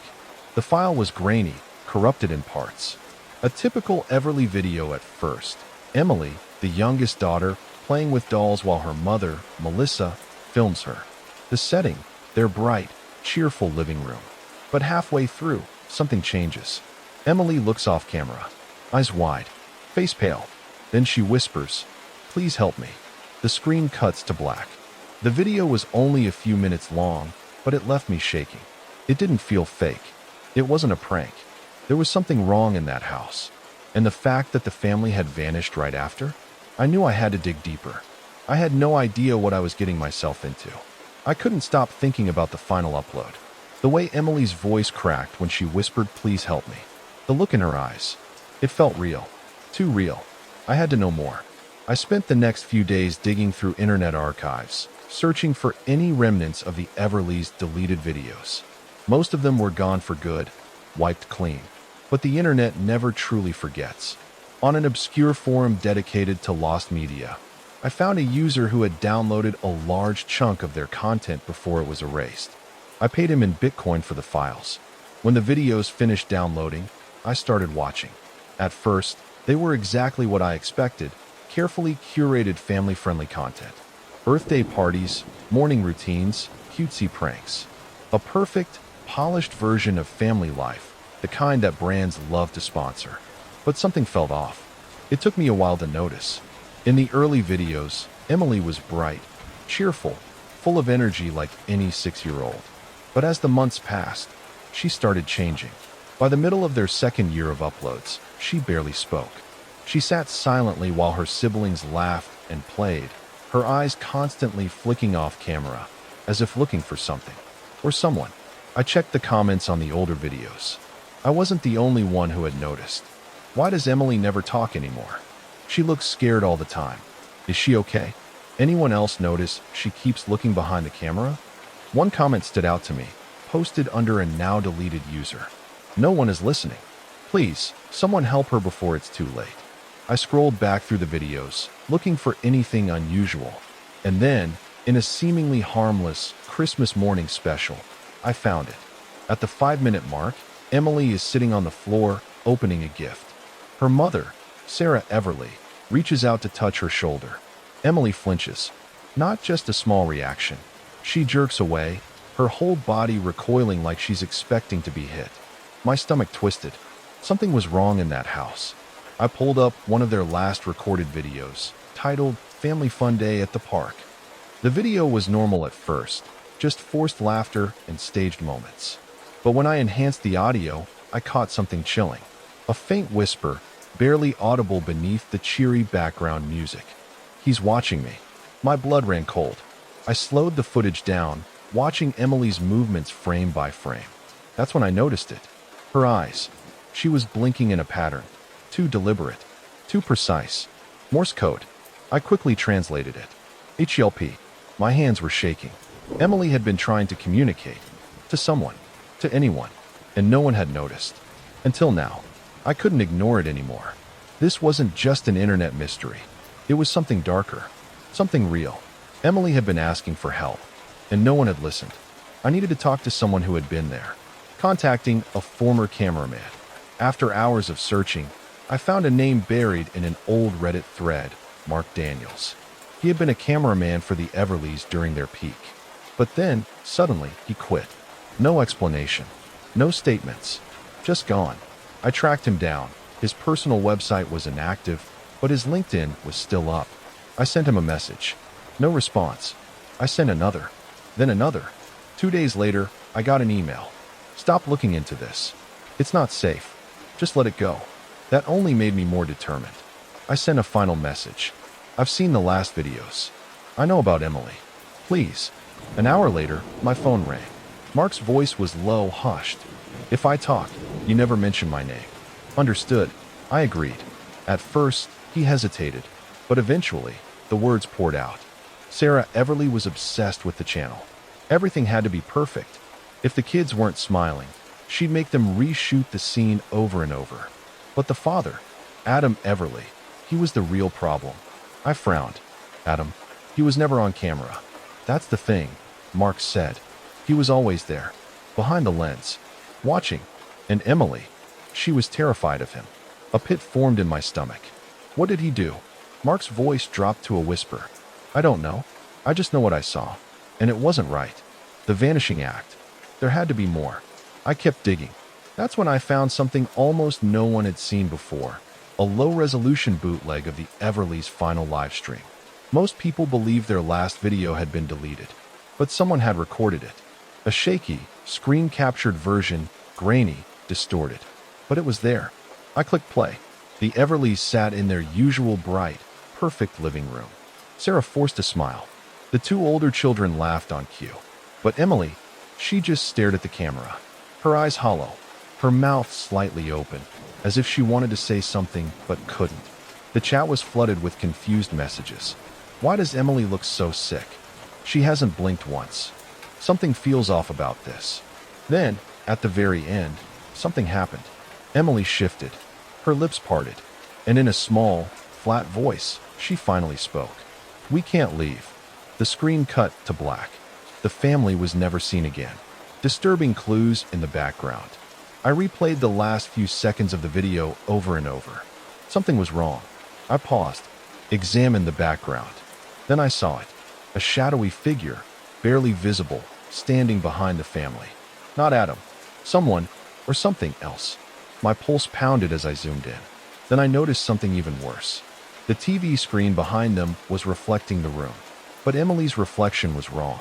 The file was grainy, corrupted in parts. A typical Everly video at first. Emily, the youngest daughter, playing with dolls while her mother, Melissa, films her. The setting, their bright, cheerful living room. But halfway through, something changes. Emily looks off camera, eyes wide, face pale. Then she whispers, "Please help me." The screen cuts to black. The video was only a few minutes long, but it left me shaking. It didn't feel fake. It wasn't a prank. There was something wrong in that house. And the fact that the family had vanished right after? I knew I had to dig deeper. I had no idea what I was getting myself into. I couldn't stop thinking about the final upload. The way Emily's voice cracked when she whispered, "Please help me." The look in her eyes. It felt real. Too real. I had to know more. I spent the next few days digging through internet archives, searching for any remnants of the Everleys' deleted videos. Most of them were gone for good, wiped clean. But the internet never truly forgets. On an obscure forum dedicated to lost media, I found a user who had downloaded a large chunk of their content before it was erased. I paid him in Bitcoin for the files. When the videos finished downloading, I started watching. At first, they were exactly what I expected: carefully curated family-friendly content. Birthday parties, morning routines, cutesy pranks. A perfect, polished version of family life, the kind that brands love to sponsor. But something felt off. It took me a while to notice. In the early videos, Emily was bright, cheerful, full of energy like any 6-year-old. But as the months passed, she started changing. By the middle of their second year of uploads, she barely spoke. She sat silently while her siblings laughed and played, her eyes constantly flicking off camera, as if looking for something or someone. I checked the comments on the older videos. I wasn't the only one who had noticed. Why does Emily never talk anymore? She looks scared all the time. Is she okay? Anyone else notice she keeps looking behind the camera? One comment stood out to me, posted under a now deleted user. "No one is listening. Please, someone help her before it's too late." I scrolled back through the videos, looking for anything unusual. And then, in a seemingly harmless Christmas morning special, I found it. At the 5-minute mark, Emily is sitting on the floor, opening a gift. Her mother, Sarah Everly, reaches out to touch her shoulder. Emily flinches. Not just a small reaction. She jerks away, her whole body recoiling like she's expecting to be hit. My stomach twisted. Something was wrong in that house. I pulled up one of their last recorded videos, titled Family Fun Day at the Park. The video was normal at first, just forced laughter and staged moments. But when I enhanced the audio, I caught something chilling. A faint whisper, barely audible beneath the cheery background music. "He's watching me." My blood ran cold. I slowed the footage down, watching Emily's movements frame by frame. That's when I noticed it. Her eyes. She was blinking in a pattern. Too deliberate. Too precise. Morse code. I quickly translated it. HLP. My hands were shaking. Emily had been trying to communicate. To someone. To anyone. And no one had noticed. Until now. I couldn't ignore it anymore. This wasn't just an internet mystery. It was something darker. Something real. Emily had been asking for help, and no one had listened. I needed to talk to someone who had been there. Contacting a former cameraman. After hours of searching, I found a name buried in an old Reddit thread, Mark Daniels. He had been a cameraman for the Everleys during their peak. But then, suddenly, he quit. No explanation. No statements. Just gone. I tracked him down. His personal website was inactive, but his LinkedIn was still up. I sent him a message. No response. I sent another. Then another. 2 days later, I got an email. "Stop looking into this. It's not safe. Just let it go." That only made me more determined. I sent a final message. "I've seen the last videos. I know about Emily. Please." An hour later, my phone rang. Mark's voice was low, hushed. "If I talk, you never mention my name." Understood. I agreed. At first, he hesitated, but eventually, the words poured out. Sarah Everly was obsessed with the channel. Everything had to be perfect. If the kids weren't smiling, she'd make them reshoot the scene over and over. But the father, Adam Everly, he was the real problem. I frowned. Adam, he was never on camera. "That's the thing," Mark said. "He was always there, behind the lens, watching. And Emily, she was terrified of him." A pit formed in my stomach. "What did he do?" Mark's voice dropped to a whisper. "I don't know. I just know what I saw. And it wasn't right. The vanishing act. There had to be more." I kept digging. That's when I found something almost no one had seen before. A low-resolution bootleg of the Everleys' final live stream. Most people believed their last video had been deleted, but someone had recorded it. A shaky, screen-captured version, grainy, distorted. But it was there. I clicked play. The Everleys sat in their usual bright, perfect living room. Sarah forced a smile. The two older children laughed on cue. But Emily, she just stared at the camera. Her eyes hollow, her mouth slightly open, as if she wanted to say something but couldn't. The chat was flooded with confused messages. "Why does Emily look so sick? She hasn't blinked once. Something feels off about this." Then, at the very end, something happened. Emily shifted. Her lips parted, and in a small, flat voice, she finally spoke. "We can't leave." The screen cut to black. The family was never seen again. Disturbing clues in the background. I replayed the last few seconds of the video over and over. Something was wrong. I paused, examined the background. Then I saw it. A shadowy figure, barely visible, standing behind the family. Not Adam. Someone, or something else. My pulse pounded as I zoomed in. Then I noticed something even worse. The TV screen behind them was reflecting the room. But Emily's reflection was wrong.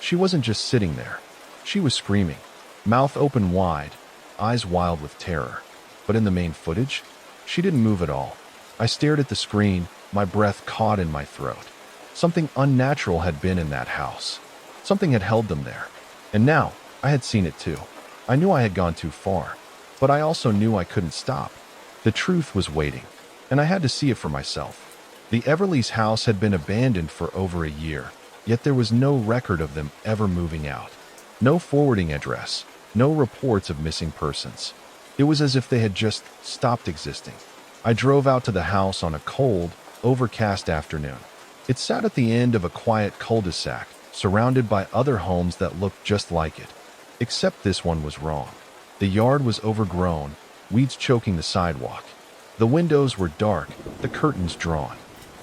She wasn't just sitting there. She was screaming, mouth open wide, eyes wild with terror. But in the main footage, she didn't move at all. I stared at the screen, my breath caught in my throat. Something unnatural had been in that house. Something had held them there. And now, I had seen it too. I knew I had gone too far. But I also knew I couldn't stop. The truth was waiting, and I had to see it for myself. The Everleys' house had been abandoned for over a year, yet there was no record of them ever moving out. No forwarding address, no reports of missing persons. It was as if they had just stopped existing. I drove out to the house on a cold, overcast afternoon. It sat at the end of a quiet cul-de-sac, surrounded by other homes that looked just like it. Except this one was wrong. The yard was overgrown, weeds choking the sidewalk. The windows were dark, the curtains drawn.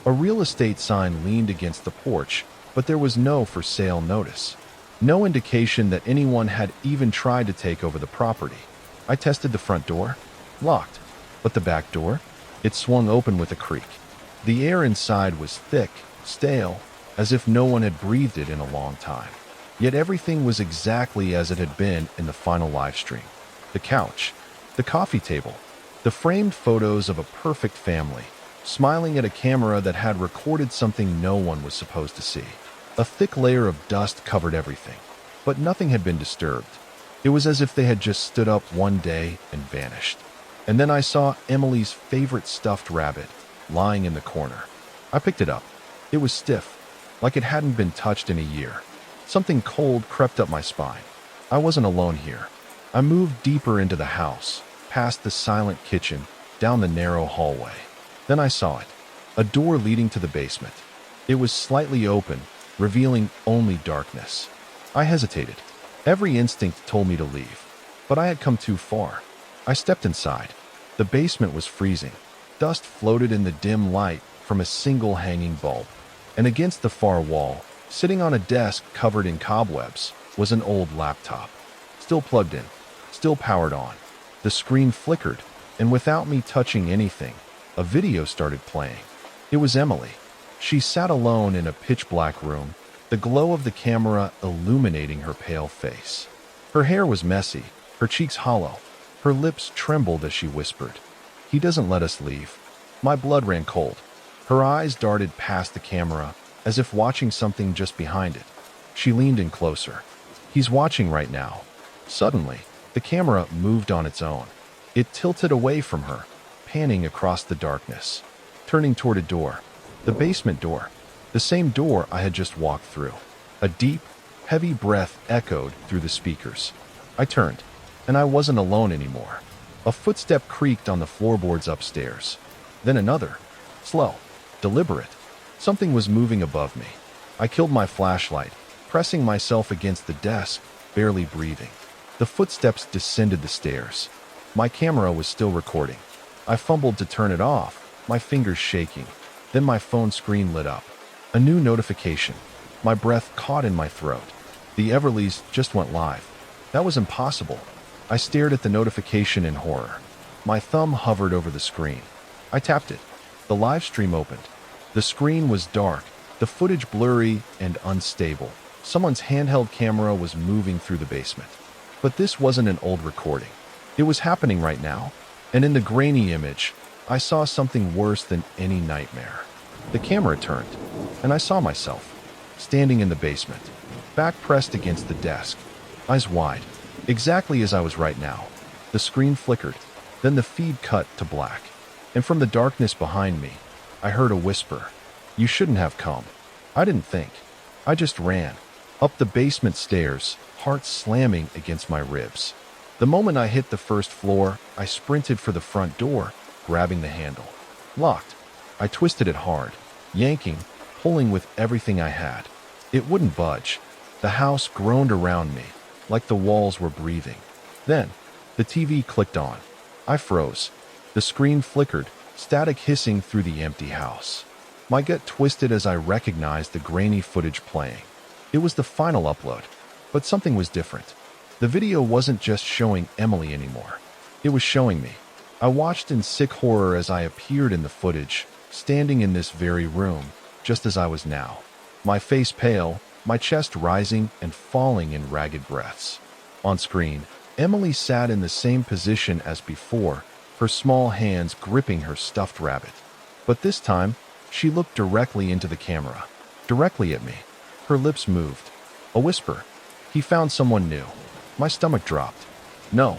A real estate sign leaned against the porch, but there was no for sale notice. No indication that anyone had even tried to take over the property. I tested the front door. Locked. But the back door? It swung open with a creak. The air inside was thick, stale, as if no one had breathed it in a long time. Yet everything was exactly as it had been in the final live stream. The couch, the coffee table, the framed photos of a perfect family, smiling at a camera that had recorded something no one was supposed to see. A thick layer of dust covered everything, but nothing had been disturbed. It was as if they had just stood up one day and vanished. And then I saw Emily's favorite stuffed rabbit lying in the corner. I picked it up. It was stiff, like it hadn't been touched in a year. Something cold crept up my spine. I wasn't alone here. I moved deeper into the house, past the silent kitchen, down the narrow hallway. Then I saw it, a door leading to the basement. It was slightly open, revealing only darkness. I hesitated. Every instinct told me to leave, but I had come too far. I stepped inside. The basement was freezing. Dust floated in the dim light from a single hanging bulb. And against the far wall, sitting on a desk covered in cobwebs, was an old laptop. Still plugged in, still powered on. The screen flickered, and without me touching anything, a video started playing. It was Emily. She sat alone in a pitch-black room, the glow of the camera illuminating her pale face. Her hair was messy, her cheeks hollow. Her lips trembled as she whispered, "He doesn't let us leave." My blood ran cold. Her eyes darted past the camera, as if watching something just behind it. She leaned in closer. "He's watching right now." Suddenly, the camera moved on its own. It tilted away from her, panning across the darkness, turning toward a door. The basement door. The same door I had just walked through. A deep, heavy breath echoed through the speakers. I turned, and I wasn't alone anymore. A footstep creaked on the floorboards upstairs. Then another. Slow, deliberate. Something was moving above me. I killed my flashlight, pressing myself against the desk, barely breathing. The footsteps descended the stairs. My camera was still recording. I fumbled to turn it off, my fingers shaking. Then my phone screen lit up. A new notification. My breath caught in my throat. The Everleys just went live. That was impossible. I stared at the notification in horror. My thumb hovered over the screen. I tapped it. The live stream opened. The screen was dark, the footage blurry and unstable. Someone's handheld camera was moving through the basement. But this wasn't an old recording. It was happening right now. And in the grainy image, I saw something worse than any nightmare. The camera turned, and I saw myself, standing in the basement, back pressed against the desk, eyes wide, exactly as I was right now. The screen flickered, then the feed cut to black. And from the darkness behind me, I heard a whisper. "You shouldn't have come." I didn't think. I just ran. Up the basement stairs, heart slamming against my ribs. The moment I hit the first floor, I sprinted for the front door, grabbing the handle. Locked. I twisted it hard, yanking, pulling with everything I had. It wouldn't budge. The house groaned around me, like the walls were breathing. Then, the TV clicked on. I froze. The screen flickered, static hissing through the empty house. My gut twisted as I recognized the grainy footage playing. It was the final upload, but something was different. The video wasn't just showing Emily anymore. It was showing me. I watched in sick horror as I appeared in the footage, standing in this very room, just as I was now. My face pale, my chest rising and falling in ragged breaths. On screen, Emily sat in the same position as before, her small hands gripping her stuffed rabbit. But this time, she looked directly into the camera, directly at me. Her lips moved. A whisper. "He found someone new." My stomach dropped. No.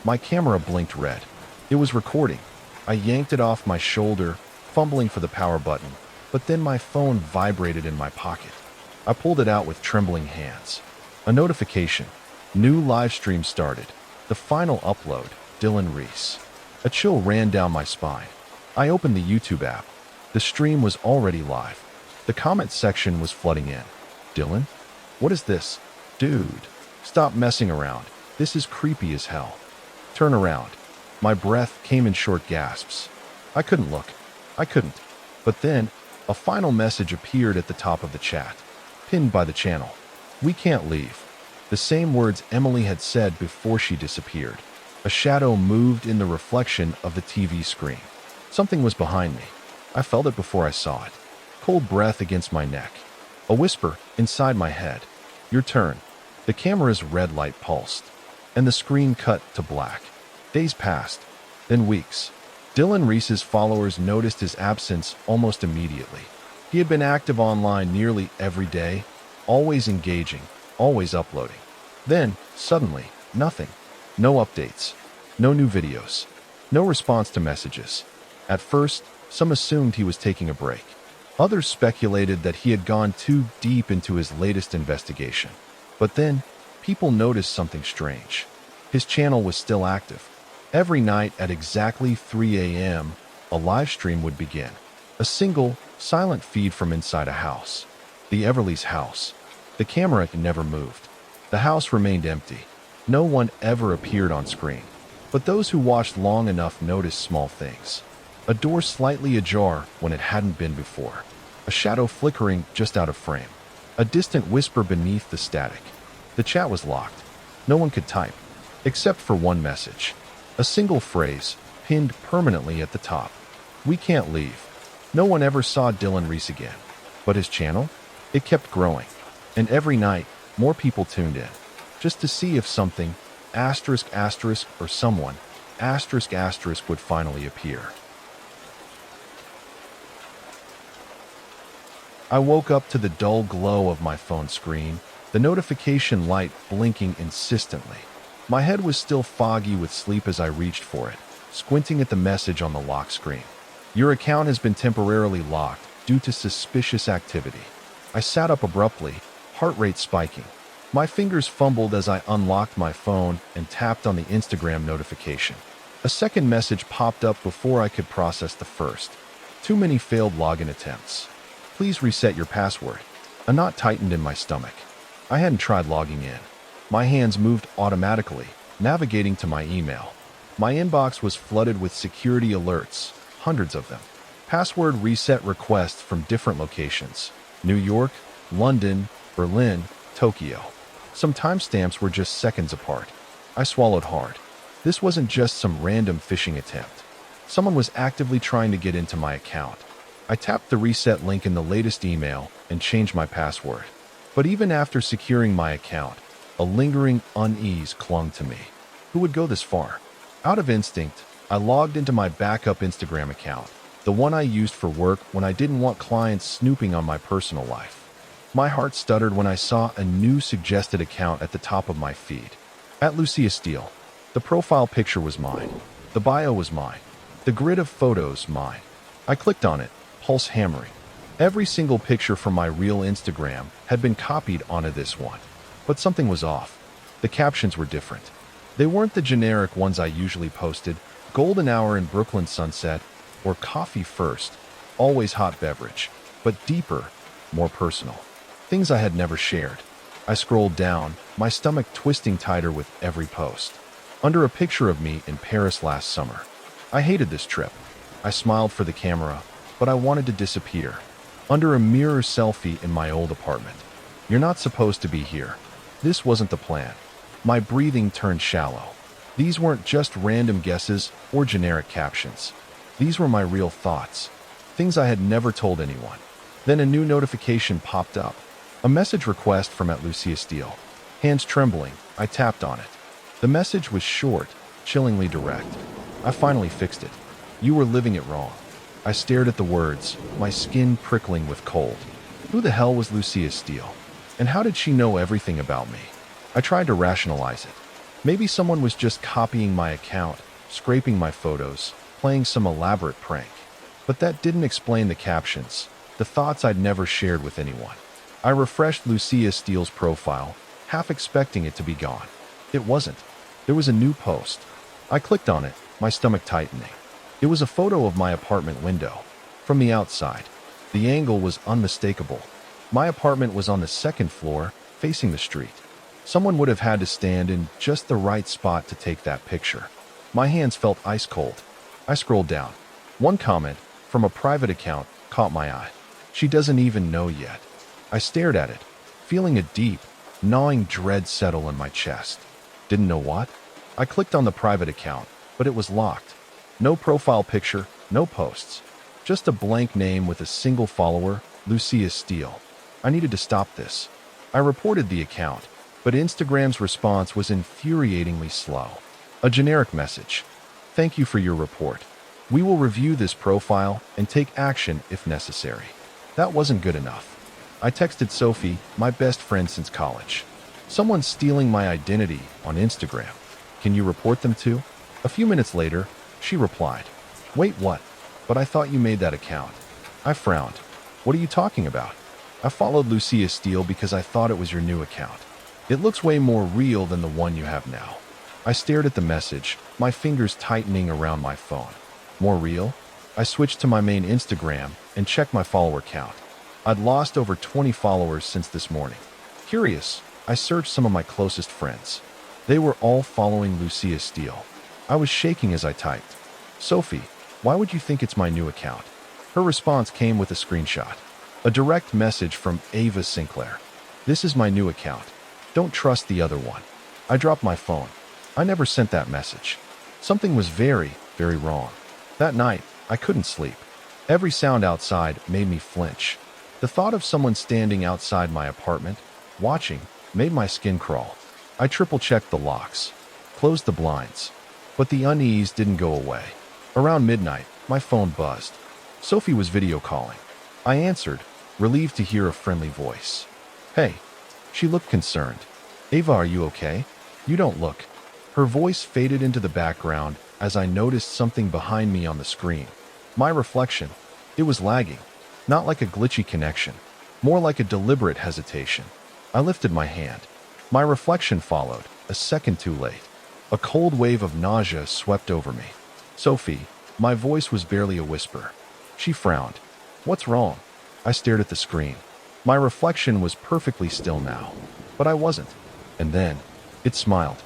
My camera blinked red. It was recording. I yanked it off my shoulder, fumbling for the power button, but then my phone vibrated in my pocket. I pulled it out with trembling hands. A notification. New live stream started. The final upload, Dylan Reese. A chill ran down my spine. I opened the YouTube app. The stream was already live. The comment section was flooding in. "Dylan? What is this? Dude, stop messing around. This is creepy as hell. Turn around." My breath came in short gasps. I couldn't look. I couldn't. But then, a final message appeared at the top of the chat, pinned by the channel. "We can't leave." The same words Emily had said before she disappeared. A shadow moved in the reflection of the TV screen. Something was behind me. I felt it before I saw it. Cold breath against my neck. A whisper inside my head. Your turn. The camera's red light pulsed, and the screen cut to black. Days passed, then weeks. Dylan Reese's followers noticed his absence almost immediately. He had been active online nearly every day, always engaging, always uploading. Then, suddenly, nothing. No updates. No new videos. No response to messages. At first, some assumed he was taking a break. Others speculated that he had gone too deep into his latest investigation. But then, people noticed something strange. His channel was still active. Every night at exactly 3 a.m., a live stream would begin. A single, silent feed from inside a house. The Everly's house. The camera never moved. The house remained empty. No one ever appeared on screen. But those who watched long enough noticed small things. A door slightly ajar when it hadn't been before. A shadow flickering just out of frame. A distant whisper beneath the static. The chat was locked. No one could type, except for one message. A single phrase, pinned permanently at the top. We can't leave. No one ever saw Dylan Reese again. But his channel? It kept growing. And every night, more people tuned in. Just to see if something, or someone, would finally appear. I woke up to the dull glow of my phone screen, the notification light blinking insistently. My head was still foggy with sleep as I reached for it, squinting at the message on the lock screen. Your account has been temporarily locked due to suspicious activity. I sat up abruptly, heart rate spiking. My fingers fumbled as I unlocked my phone and tapped on the Instagram notification. A second message popped up before I could process the first. Too many failed login attempts. Please reset your password. A knot tightened in my stomach. I hadn't tried logging in. My hands moved automatically, navigating to my email. My inbox was flooded with security alerts, hundreds of them. Password reset requests from different locations. New York, London, Berlin, Tokyo. Some timestamps were just seconds apart. I swallowed hard. This wasn't just some random phishing attempt. Someone was actively trying to get into my account. I tapped the reset link in the latest email and changed my password. But even after securing my account, a lingering unease clung to me. Who would go this far? Out of instinct, I logged into my backup Instagram account, the one I used for work when I didn't want clients snooping on my personal life. My heart stuttered when I saw a new suggested account at the top of my feed. At Lucia Steele. The profile picture was mine. The bio was mine. The grid of photos mine. I clicked on it, pulse hammering. Every single picture from my real Instagram had been copied onto this one. But something was off. The captions were different. They weren't the generic ones I usually posted, golden hour in Brooklyn sunset, or coffee first, always hot beverage, but deeper, more personal. Things I had never shared. I scrolled down, my stomach twisting tighter with every post. Under a picture of me in Paris last summer. I hated this trip. I smiled for the camera, but I wanted to disappear. Under a mirror selfie in my old apartment. You're not supposed to be here. This wasn't the plan. My breathing turned shallow. These weren't just random guesses or generic captions. These were my real thoughts. Things I had never told anyone. Then a new notification popped up. A message request from @Lucia Steele. Hands trembling, I tapped on it. The message was short, chillingly direct. I finally fixed it. You were living it wrong. I stared at the words, my skin prickling with cold. Who the hell was Lucia Steele? And how did she know everything about me? I tried to rationalize it. Maybe someone was just copying my account, scraping my photos, playing some elaborate prank. But that didn't explain the captions, the thoughts I'd never shared with anyone. I refreshed Lucia Steele's profile, half expecting it to be gone. It wasn't. There was a new post. I clicked on it, my stomach tightening. It was a photo of my apartment window. From the outside, the angle was unmistakable. My apartment was on the second floor, facing the street. Someone would have had to stand in just the right spot to take that picture. My hands felt ice cold. I scrolled down. One comment, from a private account, caught my eye. She doesn't even know yet. I stared at it, feeling a deep, gnawing dread settle in my chest. Didn't know what? I clicked on the private account, but it was locked. No profile picture, no posts. Just a blank name with a single follower, Lucia Steele. I needed to stop this. I reported the account, but Instagram's response was infuriatingly slow. A generic message. Thank you for your report. We will review this profile and take action if necessary. That wasn't good enough. I texted Sophie, my best friend since college. Someone's stealing my identity on Instagram. Can you report them too? A few minutes later, she replied, Wait, what? But I thought you made that account. I frowned. What are you talking about? I followed Lucia Steele because I thought it was your new account. It looks way more real than the one you have now. I stared at the message, my fingers tightening around my phone. More real? I switched to my main Instagram and checked my follower count. I'd lost over 20 followers since this morning. Curious, I searched some of my closest friends. They were all following Lucia Steele. I was shaking as I typed. Sophie, why would you think it's my new account? Her response came with a screenshot. A direct message from Ava Sinclair. This is my new account. Don't trust the other one. I dropped my phone. I never sent that message. Something was very, very wrong. That night, I couldn't sleep. Every sound outside made me flinch. The thought of someone standing outside my apartment, watching, made my skin crawl. I triple-checked the locks, closed the blinds, but the unease didn't go away. Around midnight, my phone buzzed. Sophie was video calling. I answered, relieved to hear a friendly voice. Hey. She looked concerned. Ava, are you okay? You don't look. Her voice faded into the background as I noticed something behind me on the screen. My reflection. It was lagging. Not like a glitchy connection. More like a deliberate hesitation. I lifted my hand. My reflection followed, a second too late. A cold wave of nausea swept over me. Sophie, my voice was barely a whisper. She frowned. What's wrong? I stared at the screen. My reflection was perfectly still now, but I wasn't. And then, it smiled.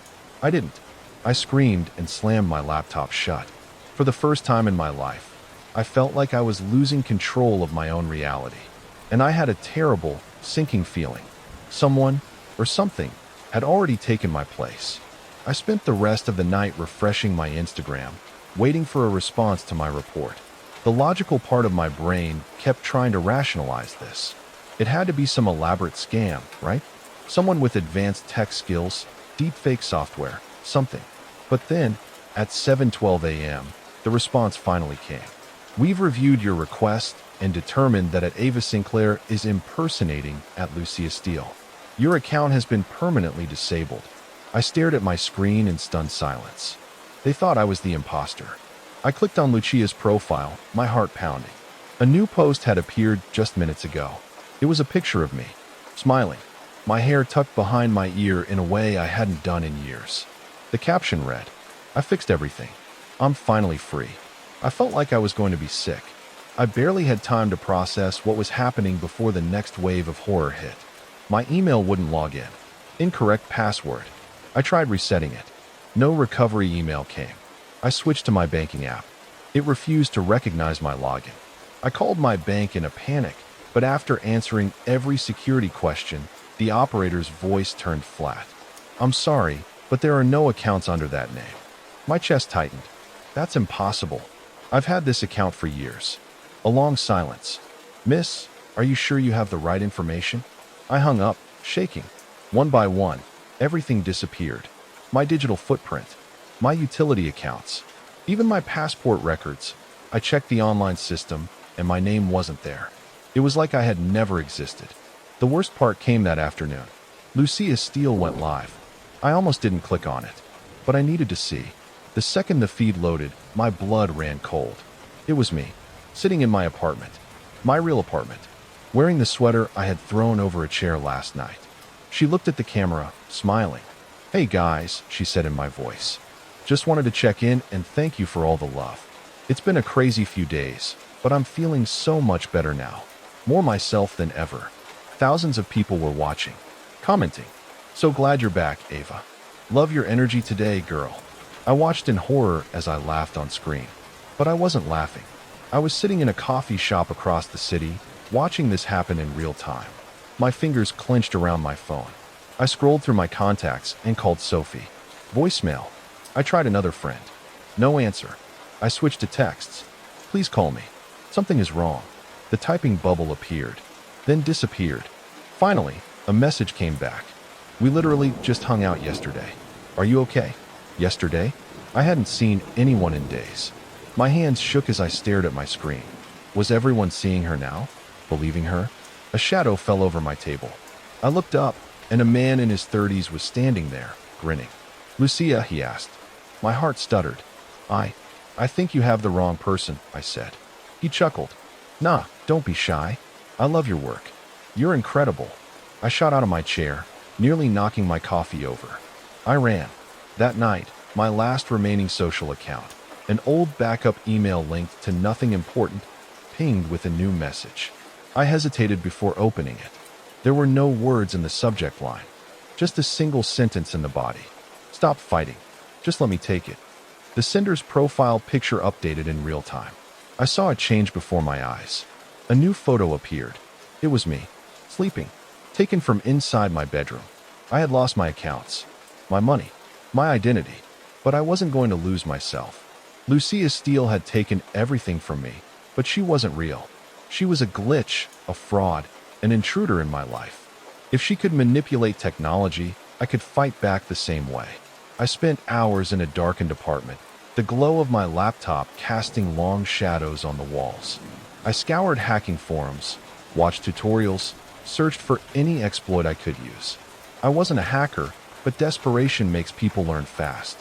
I didn't. I screamed and slammed my laptop shut. For the first time in my life, I felt like I was losing control of my own reality. And I had a terrible, sinking feeling. Someone, or something, had already taken my place. I spent the rest of the night refreshing my Instagram, waiting for a response to my report. The logical part of my brain kept trying to rationalize this. It had to be some elaborate scam, right? Someone with advanced tech skills, deepfake software, something. But then, at 7:12 a.m., the response finally came. We've reviewed your request and determined that Ava Sinclair is impersonating at Lucia Steele. Your account has been permanently disabled. I stared at my screen in stunned silence. They thought I was the imposter. I clicked on Lucia's profile, my heart pounding. A new post had appeared just minutes ago. It was a picture of me, smiling, my hair tucked behind my ear in a way I hadn't done in years. The caption read, I fixed everything. I'm finally free. I felt like I was going to be sick. I barely had time to process what was happening before the next wave of horror hit. My email wouldn't log in. Incorrect password. I tried resetting it. No recovery email came. I switched to my banking app. It refused to recognize my login. I called my bank in a panic, but after answering every security question, the operator's voice turned flat. I'm sorry, but there are no accounts under that name. My chest tightened. That's impossible. I've had this account for years. A long silence. Miss, are you sure you have the right information? I hung up, shaking. One by one, everything disappeared. My digital footprint, my utility accounts, even my passport records. I checked the online system, and my name wasn't there. It was like I had never existed. The worst part came that afternoon. Lucia Steele went live. I almost didn't click on it, but I needed to see. The second the feed loaded, my blood ran cold. It was me, sitting in my apartment, my real apartment, wearing the sweater I had thrown over a chair last night. She looked at the camera, smiling. Hey guys, she said in my voice. Just wanted to check in and thank you for all the love. It's been a crazy few days, but I'm feeling so much better now. More myself than ever. Thousands of people were watching, commenting. So glad you're back, Ava. Love your energy today, girl. I watched in horror as I laughed on screen. But I wasn't laughing. I was sitting in a coffee shop across the city, watching this happen in real time. My fingers clenched around my phone. I scrolled through my contacts and called Sophie. Voicemail. I tried another friend. No answer. I switched to texts. Please call me. Something is wrong. The typing bubble appeared, then disappeared. Finally, a message came back. We literally just hung out yesterday. Are you okay? Yesterday? I hadn't seen anyone in days. My hands shook as I stared at my screen. Was everyone seeing her now? Believing her? A shadow fell over my table. I looked up, and a man in his 30s was standing there, grinning. Lucia, he asked. My heart stuttered. I think you have the wrong person, I said. He chuckled. Nah, don't be shy. I love your work. You're incredible. I shot out of my chair, nearly knocking my coffee over. I ran. That night, my last remaining social account, an old backup email linked to nothing important, pinged with a new message. I hesitated before opening it. There were no words in the subject line, just a single sentence in the body. Stop fighting. Just let me take it. The sender's profile picture updated in real time. I saw a change before my eyes. A new photo appeared. It was me, sleeping, taken from inside my bedroom. I had lost my accounts, my money, my identity, but I wasn't going to lose myself. Lucia Steele had taken everything from me, but she wasn't real. She was a glitch, a fraud, an intruder in my life. If she could manipulate technology, I could fight back the same way. I spent hours in a darkened apartment, the glow of my laptop casting long shadows on the walls. I scoured hacking forums, watched tutorials, searched for any exploit I could use. I wasn't a hacker, but desperation makes people learn fast.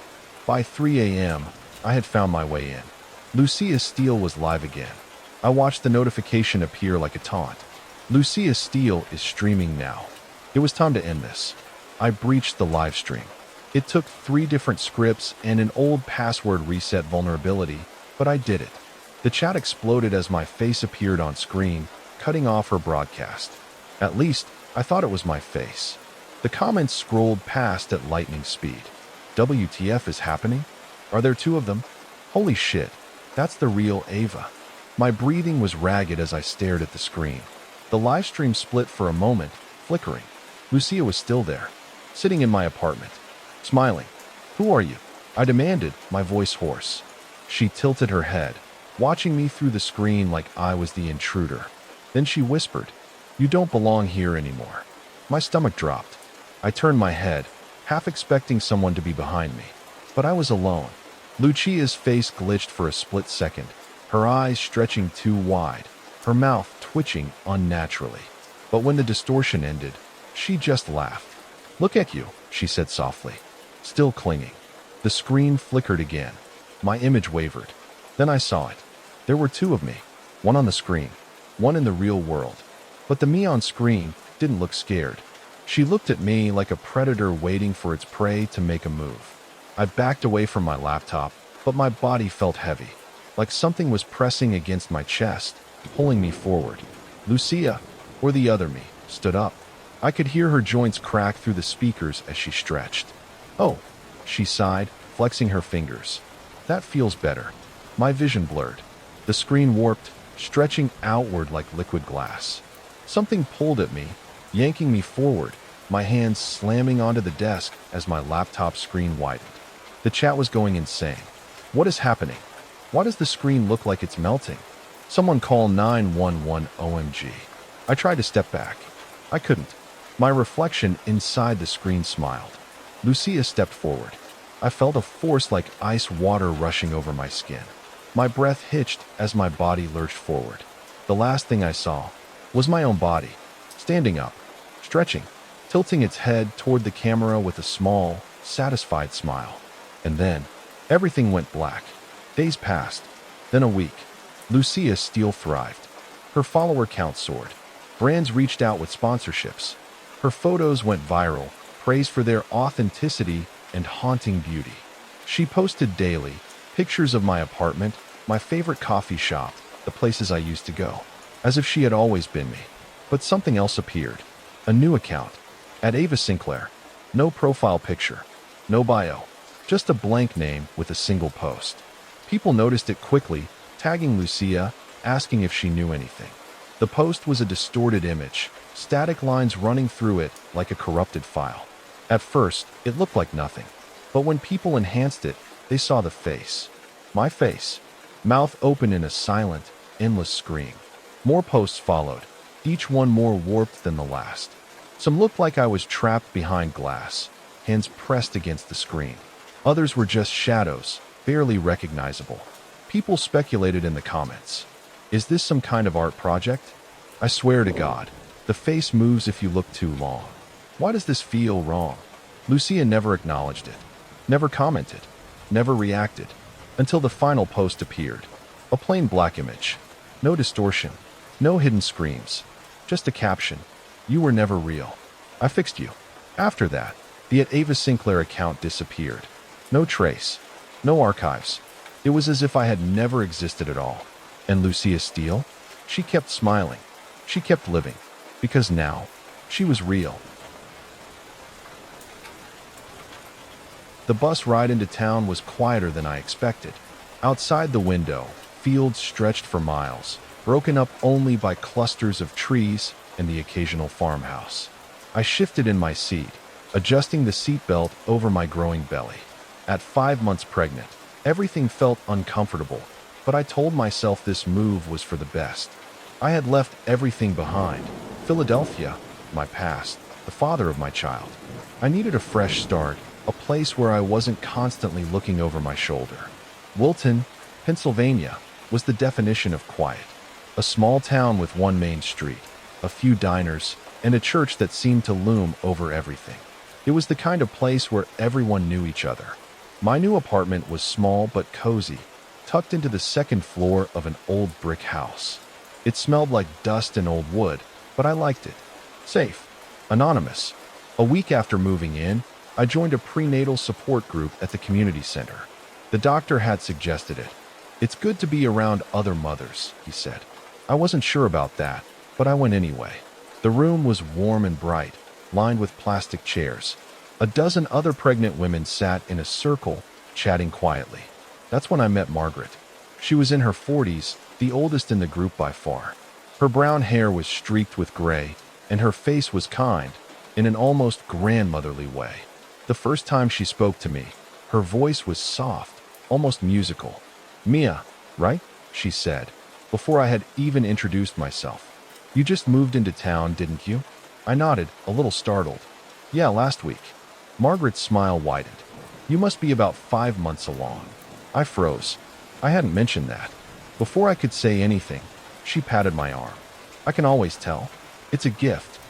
By 3 a.m., I had found my way in. Lucia Steele was live again. I watched the notification appear like a taunt. Lucia Steele is streaming now. It was time to end this. I breached the live stream. It took 3 different scripts and an old password reset vulnerability, but I did it. The chat exploded as my face appeared on screen, cutting off her broadcast. At least, I thought it was my face. The comments scrolled past at lightning speed. WTF is happening? Are there 2 of them? Holy shit, that's the real Ava. My breathing was ragged as I stared at the screen. The live stream split for a moment, flickering. Lucia was still there, sitting in my apartment, smiling. Who are you? I demanded, my voice hoarse. She tilted her head, watching me through the screen like I was the intruder. Then she whispered, You don't belong here anymore. My stomach dropped. I turned my head, half expecting someone to be behind me. But I was alone. Lucia's face glitched for a split second, her eyes stretching too wide, her mouth twitching unnaturally. But when the distortion ended, she just laughed. Look at you, she said softly, still clinging. The screen flickered again. My image wavered. Then I saw it. There were 2 of me, one on the screen, one in the real world. But the me on screen didn't look scared. She looked at me like a predator waiting for its prey to make a move. I backed away from my laptop, but my body felt heavy, like something was pressing against my chest, pulling me forward. Lucia, or the other me, stood up. I could hear her joints crack through the speakers as she stretched. Oh, she sighed, flexing her fingers. That feels better. My vision blurred. The screen warped, stretching outward like liquid glass. Something pulled at me, yanking me forward, my hands slamming onto the desk as my laptop screen widened. The chat was going insane. What is happening? Why does the screen look like it's melting? Someone call 911 OMG. I tried to step back. I couldn't. My reflection inside the screen smiled. Lucia stepped forward. I felt a force like ice water rushing over my skin. My breath hitched as my body lurched forward. The last thing I saw was my own body, standing up, stretching, tilting its head toward the camera with a small, satisfied smile. And then, everything went black. Days passed, then a week. Lucia Steele thrived. Her follower count soared. Brands reached out with sponsorships. Her photos went viral, praised for their authenticity and haunting beauty. She posted daily pictures of my apartment, my favorite coffee shop, the places I used to go, as if she had always been me. But something else appeared. A new account. At Ava Sinclair. No profile picture. No bio. Just a blank name with a single post. People noticed it quickly, tagging Lucia, asking if she knew anything. The post was a distorted image, static lines running through it like a corrupted file. At first, it looked like nothing. But when people enhanced it, they saw the face. My face. Mouth open in a silent, endless scream. More posts followed, each one more warped than the last. Some looked like I was trapped behind glass, hands pressed against the screen. Others were just shadows, barely recognizable. People speculated in the comments. Is this some kind of art project? I swear to God, the face moves if you look too long. Why does this feel wrong? Lucia never acknowledged it, never commented, never reacted, until the final post appeared. A plain black image. No distortion, no hidden screams. Just a caption. You were never real. I fixed you. After that, the @Ava Sinclair account disappeared. No trace. No archives. It was as if I had never existed at all. And Lucia Steele? She kept smiling. She kept living. Because now, she was real. The bus ride into town was quieter than I expected. Outside the window, fields stretched for miles, broken up only by clusters of trees and the occasional farmhouse. I shifted in my seat, adjusting the seatbelt over my growing belly. At 5 months pregnant, everything felt uncomfortable, but I told myself this move was for the best. I had left everything behind. Philadelphia, my past, the father of my child. I needed a fresh start, a place where I wasn't constantly looking over my shoulder. Wilton, Pennsylvania, was the definition of quiet. A small town with one main street, a few diners, and a church that seemed to loom over everything. It was the kind of place where everyone knew each other. My new apartment was small but cozy, tucked into the second floor of an old brick house. It smelled like dust and old wood, but I liked it. Safe. Anonymous. A week after moving in, I joined a prenatal support group at the community center. The doctor had suggested it. It's good to be around other mothers, he said. I wasn't sure about that, but I went anyway. The room was warm and bright, lined with plastic chairs. A dozen other pregnant women sat in a circle, chatting quietly. That's when I met Margaret. She was in her 40s, the oldest in the group by far. Her brown hair was streaked with gray, and her face was kind, in an almost grandmotherly way. The first time she spoke to me, her voice was soft, almost musical. "Mia, right?" she said, before I had even introduced myself. "You just moved into town, didn't you?" I nodded, a little startled. "Yeah, last week." Margaret's smile widened. "You must be about 5 months along." I froze. I hadn't mentioned that. Before I could say anything, she patted my arm. "I can always tell. It's a gift."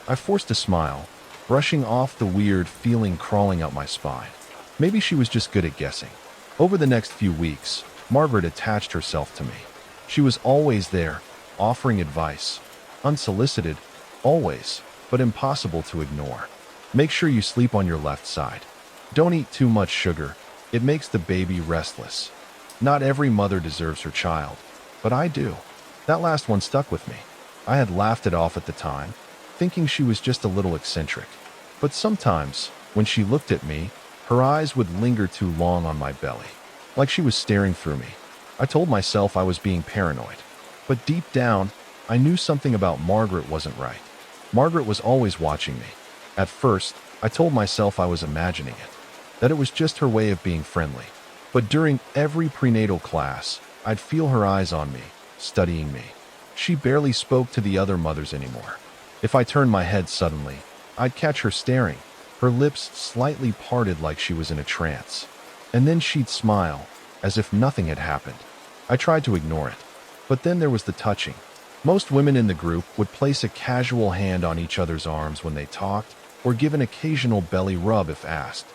I forced a smile, brushing off the weird feeling crawling up my spine. Maybe she was just good at guessing. Over the next few weeks, Margaret attached herself to me. She was always there, offering advice. Unsolicited, always, but impossible to ignore. "Make sure you sleep on your left side. Don't eat too much sugar. It makes the baby restless." Not every mother deserves her child, but I do. That last one stuck with me. I had laughed it off at the time, thinking she was just a little eccentric. But sometimes, when she looked at me, her eyes would linger too long on my belly, like she was staring through me. I told myself I was being paranoid, but deep down, I knew something about Margaret wasn't right. Margaret was always watching me. At first, I told myself I was imagining it, that it was just her way of being friendly. But during every prenatal class, I'd feel her eyes on me, studying me. She barely spoke to the other mothers anymore. If I turned my head suddenly, I'd catch her staring, her lips slightly parted like she was in a trance. And then she'd smile, as if nothing had happened. I tried to ignore it, but then there was the touching. Most women in the group would place a casual hand on each other's arms when they talked, or give an occasional belly rub if asked.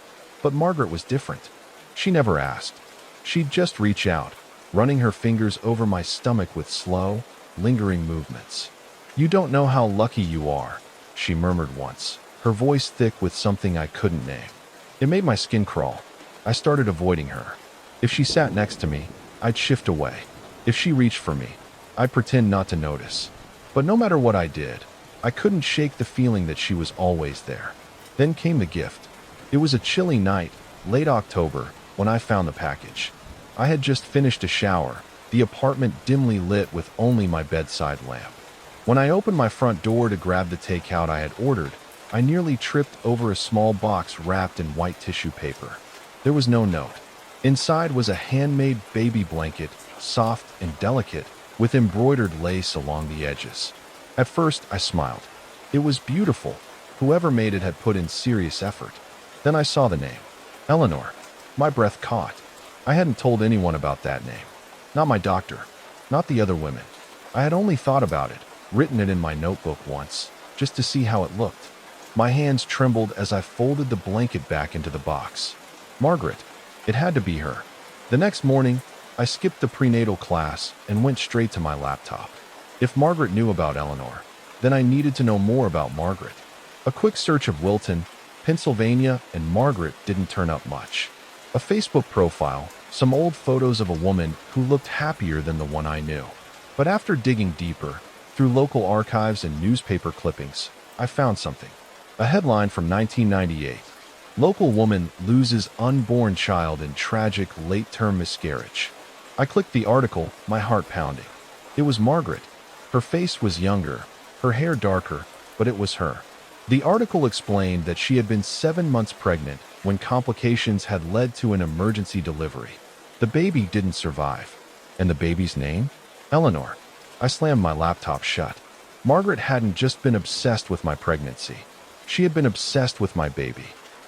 But Margaret was different. She never asked. She'd just reach out, running her fingers over my stomach with slow, lingering movements. "You don't know how lucky you are," she murmured once, her voice thick with something I couldn't name. It made my skin crawl. I started avoiding her. If she sat next to me, I'd shift away. If she reached for me, I'd pretend not to notice. But no matter what I did, I couldn't shake the feeling that she was always there. Then came the gift. It was a chilly night, late October, when I found the package. I had just finished a shower, the apartment dimly lit with only my bedside lamp. When I opened my front door to grab the takeout I had ordered, I nearly tripped over a small box wrapped in white tissue paper. There was no note. Inside was a handmade baby blanket, soft and delicate, with embroidered lace along the edges. At first, I smiled. It was beautiful. Whoever made it had put in serious effort. Then I saw the name. Eleanor. My breath caught. I hadn't told anyone about that name. Not my doctor. Not the other women. I had only thought about it, written it in my notebook once, just to see how it looked. My hands trembled as I folded the blanket back into the box. Margaret. It had to be her. The next morning, I skipped the prenatal class and went straight to my laptop. If Margaret knew about Eleanor, then I needed to know more about Margaret. A quick search of Wilton, Pennsylvania, and Margaret didn't turn up much. A Facebook profile, some old photos of a woman who looked happier than the one I knew. But after digging deeper, through local archives and newspaper clippings, I found something. A headline from 1998. Local woman loses unborn child in tragic late-term miscarriage. I clicked the article, my heart pounding. It was Margaret. Her face was younger, her hair darker, but it was her. The article explained that she had been 7 months pregnant when complications had led to an emergency delivery. The baby didn't survive. And the baby's name? Eleanor. I slammed my laptop shut. Margaret hadn't just been obsessed with my pregnancy. She had been obsessed with my baby.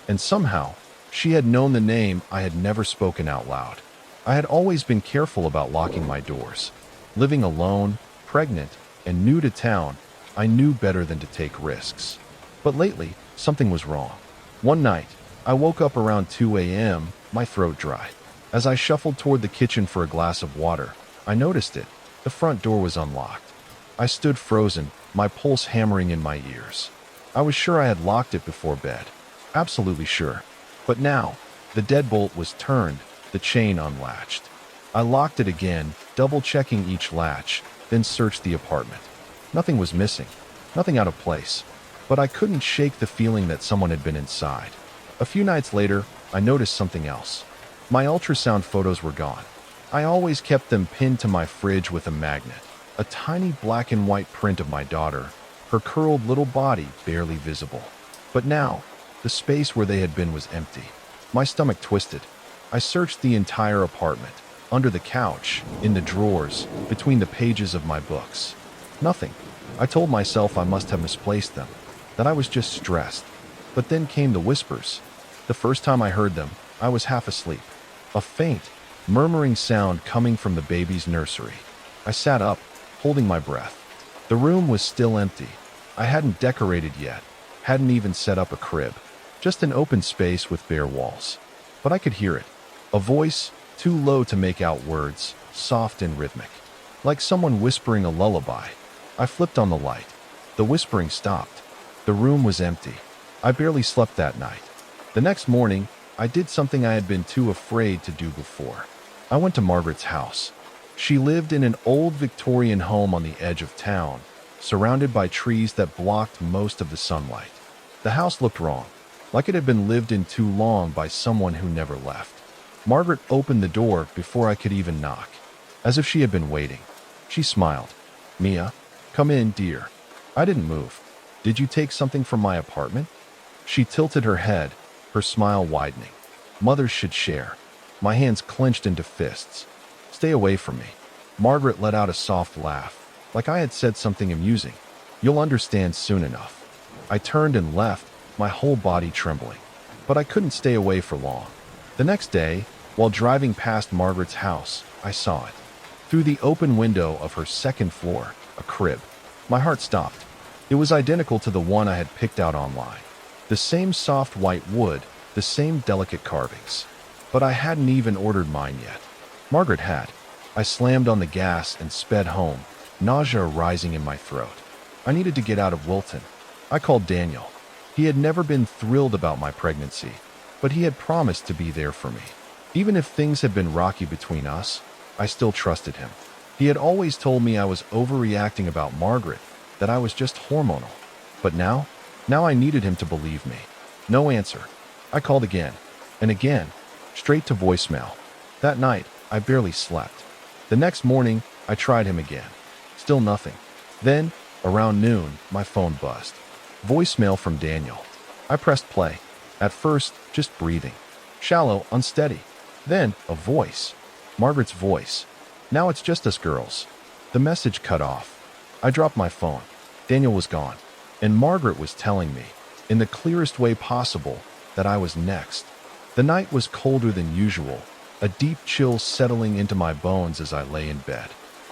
And somehow, she had known the name I had never spoken out loud. I had always been careful about locking my doors. Living alone, pregnant, and new to town, I knew better than to take risks. But lately, something was wrong. One night, I woke up around 2 a.m., my throat dry. As I shuffled toward the kitchen for a glass of water, I noticed it. The front door was unlocked. I stood frozen, my pulse hammering in my ears. I was sure I had locked it before bed. Absolutely sure. But now, the deadbolt was turned, the chain unlatched. I locked it again, double-checking each latch, then searched the apartment. Nothing was missing, nothing out of place. But I couldn't shake the feeling that someone had been inside. A few nights later, I noticed something else. My ultrasound photos were gone. I always kept them pinned to my fridge with a magnet. A tiny black and white print of my daughter, her curled little body barely visible. But now, the space where they had been was empty. My stomach twisted. I searched the entire apartment, under the couch, in the drawers, between the pages of my books. Nothing. I told myself I must have misplaced them, that I was just stressed. But then came the whispers. The first time I heard them, I was half asleep. A faint, murmuring sound coming from the baby's nursery. I sat up, holding my breath. The room was still empty. I hadn't decorated yet, hadn't even set up a crib. Just an open space with bare walls. But I could hear it. A voice, too low to make out words, soft and rhythmic. Like someone whispering a lullaby. I flipped on the light. The whispering stopped. The room was empty. I barely slept that night. The next morning, I did something I had been too afraid to do before. I went to Margaret's house. She lived in an old Victorian home on the edge of town, surrounded by trees that blocked most of the sunlight. The house looked wrong, like it had been lived in too long by someone who never left. Margaret opened the door before I could even knock, as if she had been waiting. She smiled. "Mia, come in, dear." I didn't move. "Did you take something from my apartment?" She tilted her head, her smile widening. Mothers should share. My hands clenched into fists. "Stay away from me." Margaret let out a soft laugh, like I had said something amusing. "You'll understand soon enough." I turned and left, my whole body trembling. But I couldn't stay away for long. The next day, while driving past Margaret's house, I saw it. Through the open window of her second floor, a crib. My heart stopped. It was identical to the one I had picked out online. The same soft white wood, the same delicate carvings. But I hadn't even ordered mine yet. Margaret had. I slammed on the gas and sped home, nausea rising in my throat. I needed to get out of Wilton. I called Daniel. He had never been thrilled about my pregnancy, but he had promised to be there for me. Even if things had been rocky between us, I still trusted him. He had always told me I was overreacting about Margaret, that I was just hormonal. But now I needed him to believe me. No answer. I called again, and again, straight to voicemail. That night, I barely slept. The next morning, I tried him again. Still nothing. Then, around noon, my phone buzzed. Voicemail from Daniel. I pressed play. At first, just breathing. Shallow, unsteady. Then, a voice. Margaret's voice. Now it's just us girls. The message cut off. I dropped my phone. Daniel was gone. And Margaret was telling me, in the clearest way possible, that I was next. The night was colder than usual, a deep chill settling into my bones as I lay in bed.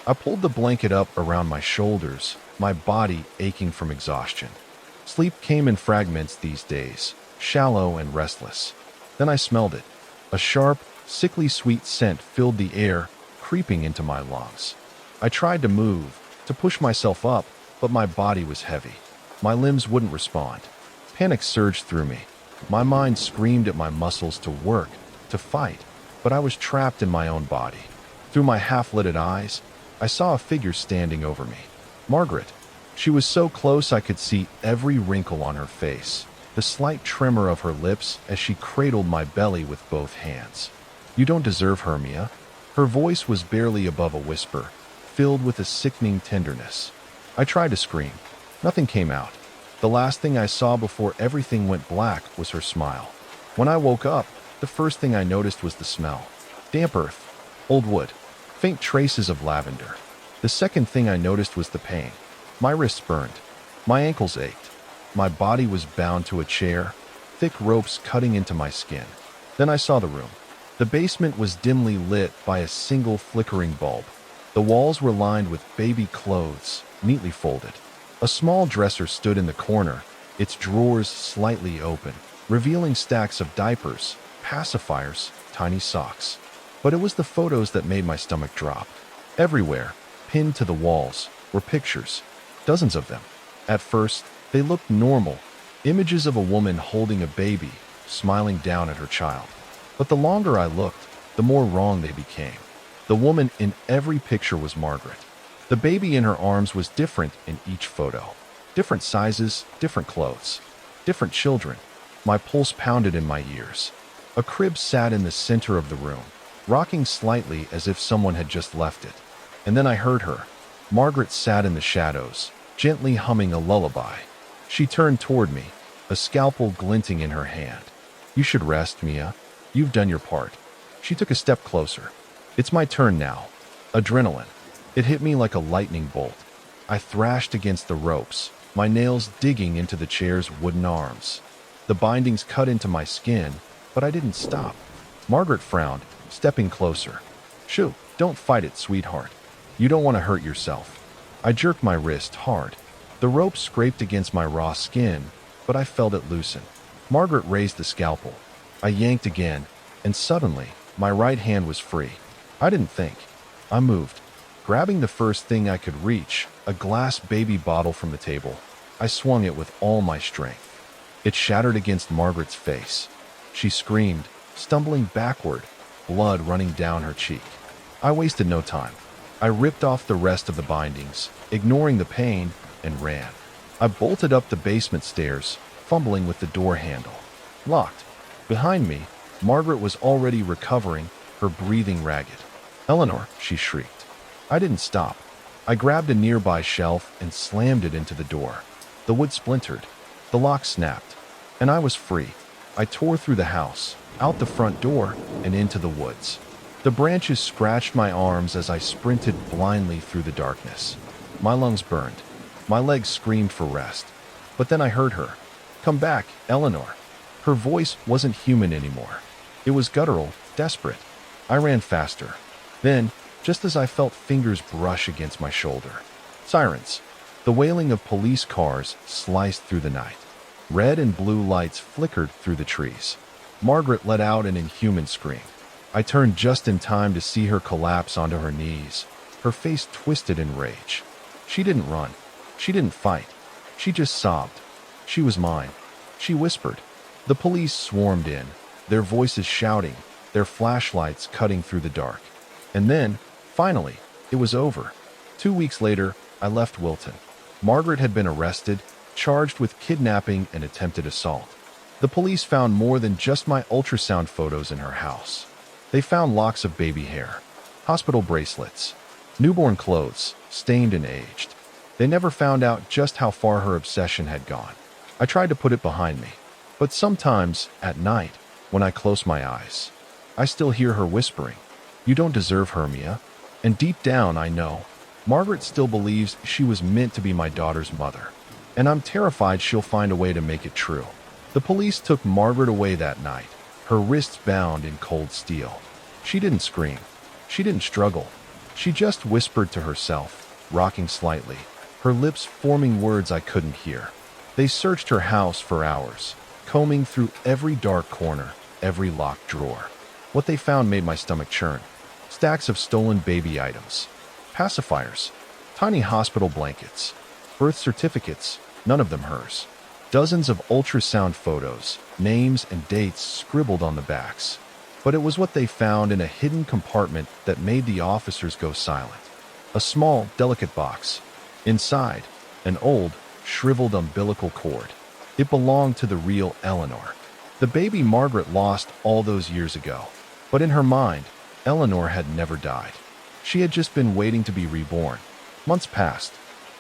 I pulled the blanket up around my shoulders, my body aching from exhaustion. Sleep came in fragments these days, shallow and restless. Then I smelled it. A sharp, sickly sweet scent filled the air, creeping into my lungs. I tried to move, to push myself up, but my body was heavy. My limbs wouldn't respond. Panic surged through me. My mind screamed at my muscles to work, to fight, but I was trapped in my own body. Through my half-lidded eyes, I saw a figure standing over me. Margaret. She was so close I could see every wrinkle on her face, the slight tremor of her lips as she cradled my belly with both hands. "You don't deserve her, Mia." Her voice was barely above a whisper, filled with a sickening tenderness. I tried to scream. Nothing came out. The last thing I saw before everything went black was her smile. When I woke up, the first thing I noticed was the smell. Damp earth, old wood, faint traces of lavender. The second thing I noticed was the pain. My wrists burned. My ankles ached. My body was bound to a chair, thick ropes cutting into my skin. Then I saw the room. The basement was dimly lit by a single flickering bulb. The walls were lined with baby clothes, neatly folded. A small dresser stood in the corner, its drawers slightly open, revealing stacks of diapers, pacifiers, tiny socks. But it was the photos that made my stomach drop. Everywhere, pinned to the walls, were pictures, dozens of them. At first, they looked normal, images of a woman holding a baby, smiling down at her child. But the longer I looked, the more wrong they became. The woman in every picture was Margaret. The baby in her arms was different in each photo. Different sizes, different clothes, different children. My pulse pounded in my ears. A crib sat in the center of the room, rocking slightly as if someone had just left it. And then I heard her. Margaret sat in the shadows, gently humming a lullaby. She turned toward me, a scalpel glinting in her hand. "You should rest, Mia. You've done your part." She took a step closer. "It's my turn now." Adrenaline. It hit me like a lightning bolt. I thrashed against the ropes, my nails digging into the chair's wooden arms. The bindings cut into my skin, but I didn't stop. Margaret frowned, stepping closer. "Shoo, don't fight it, sweetheart. You don't want to hurt yourself." I jerked my wrist hard. The rope scraped against my raw skin, but I felt it loosen. Margaret raised the scalpel. I yanked again, and suddenly, my right hand was free. I didn't think. I moved. Grabbing the first thing I could reach, a glass baby bottle from the table, I swung it with all my strength. It shattered against Margaret's face. She screamed, stumbling backward, blood running down her cheek. I wasted no time. I ripped off the rest of the bindings, ignoring the pain, and ran. I bolted up the basement stairs, fumbling with the door handle. Locked. Behind me, Margaret was already recovering, her breathing ragged. "Eleanor," she shrieked. I didn't stop. I grabbed a nearby shelf and slammed it into the door. The wood splintered. The lock snapped. And I was free. I tore through the house, out the front door, and into the woods. The branches scratched my arms as I sprinted blindly through the darkness. My lungs burned. My legs screamed for rest. But then I heard her. "Come back, Eleanor." Her voice wasn't human anymore. It was guttural, desperate. I ran faster. Then, just as I felt fingers brush against my shoulder, sirens. The wailing of police cars sliced through the night. Red and blue lights flickered through the trees. Margaret let out an inhuman scream. I turned just in time to see her collapse onto her knees, her face twisted in rage. She didn't run. She didn't fight. She just sobbed. She was mine. She whispered. The police swarmed in, their voices shouting, their flashlights cutting through the dark. And then, finally, it was over. 2 weeks later, I left Wilton. Margaret had been arrested, charged with kidnapping and attempted assault. The police found more than just my ultrasound photos in her house. They found locks of baby hair, hospital bracelets, newborn clothes, stained and aged. They never found out just how far her obsession had gone. I tried to put it behind me. But sometimes, at night, When I close my eyes, I still hear her whispering, "You don't deserve her, Mia." And deep down, I know Margaret still believes she was meant to be my daughter's mother. And I'm terrified she'll find a way to make it true. The police took Margaret away that night, her wrists bound in cold steel. She didn't scream. She didn't struggle. She just whispered to herself, rocking slightly, her lips forming words I couldn't hear. They searched her house for hours, combing through every dark corner, every locked drawer. What they found made my stomach churn. Stacks of stolen baby items, pacifiers, tiny hospital blankets, birth certificates, none of them hers. Dozens of ultrasound photos, names and dates scribbled on the backs. But it was what they found in a hidden compartment that made the officers go silent. A small, delicate box. Inside, an old, shriveled umbilical cord. It belonged to the real Eleanor. The baby Margaret lost all those years ago. But in her mind, Eleanor had never died. She had just been waiting to be reborn. Months passed.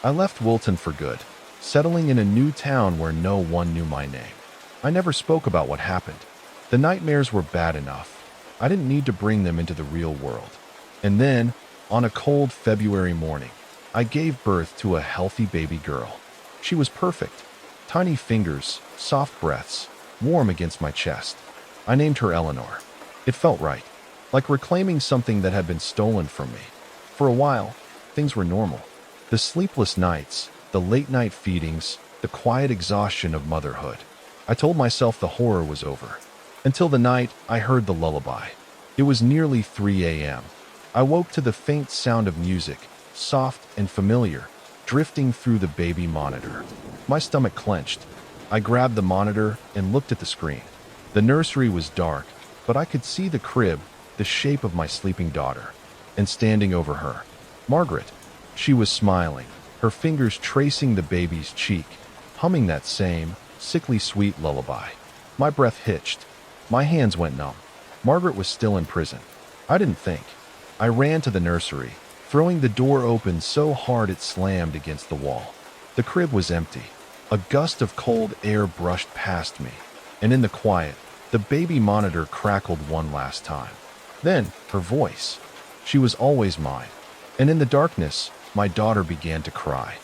I left Wilton for good, settling in a new town where no one knew my name. I never spoke about what happened. The nightmares were bad enough. I didn't need to bring them into the real world. And then, on a cold February morning, I gave birth to a healthy baby girl. She was perfect. Tiny fingers, soft breaths, warm against my chest. I named her Eleanor. It felt right, like reclaiming something that had been stolen from me. For a while, things were normal. The sleepless nights, the late-night feedings, the quiet exhaustion of motherhood. I told myself the horror was over. Until the night I heard the lullaby. It was nearly 3 a.m. I woke to the faint sound of music, soft and familiar, drifting through the baby monitor. My stomach clenched. I grabbed the monitor and looked at the screen. The nursery was dark, but I could see the crib, the shape of my sleeping daughter, and standing over her, Margaret. She was smiling, her fingers tracing the baby's cheek, humming that same, sickly sweet lullaby. My breath hitched. My hands went numb. Margaret was still in prison. I didn't think. I ran to the nursery, throwing the door open so hard it slammed against the wall. The crib was empty. A gust of cold air brushed past me, and in the quiet, the baby monitor crackled one last time. Then, her voice. She was always mine. And in the darkness, my daughter began to cry.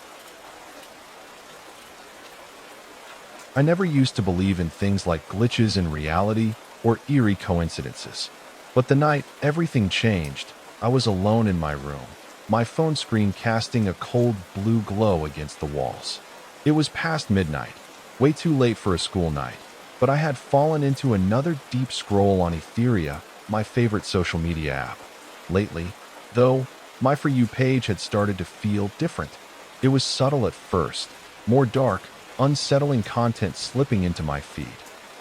I never used to believe in things like glitches in reality or eerie coincidences. But the night everything changed, I was alone in my room, my phone screen casting a cold blue glow against the walls. It was past midnight, way too late for a school night, but I had fallen into another deep scroll on Etheria, my favorite social media app. Lately, though, my For You page had started to feel different. It was subtle at first, more dark, unsettling content slipping into my feed.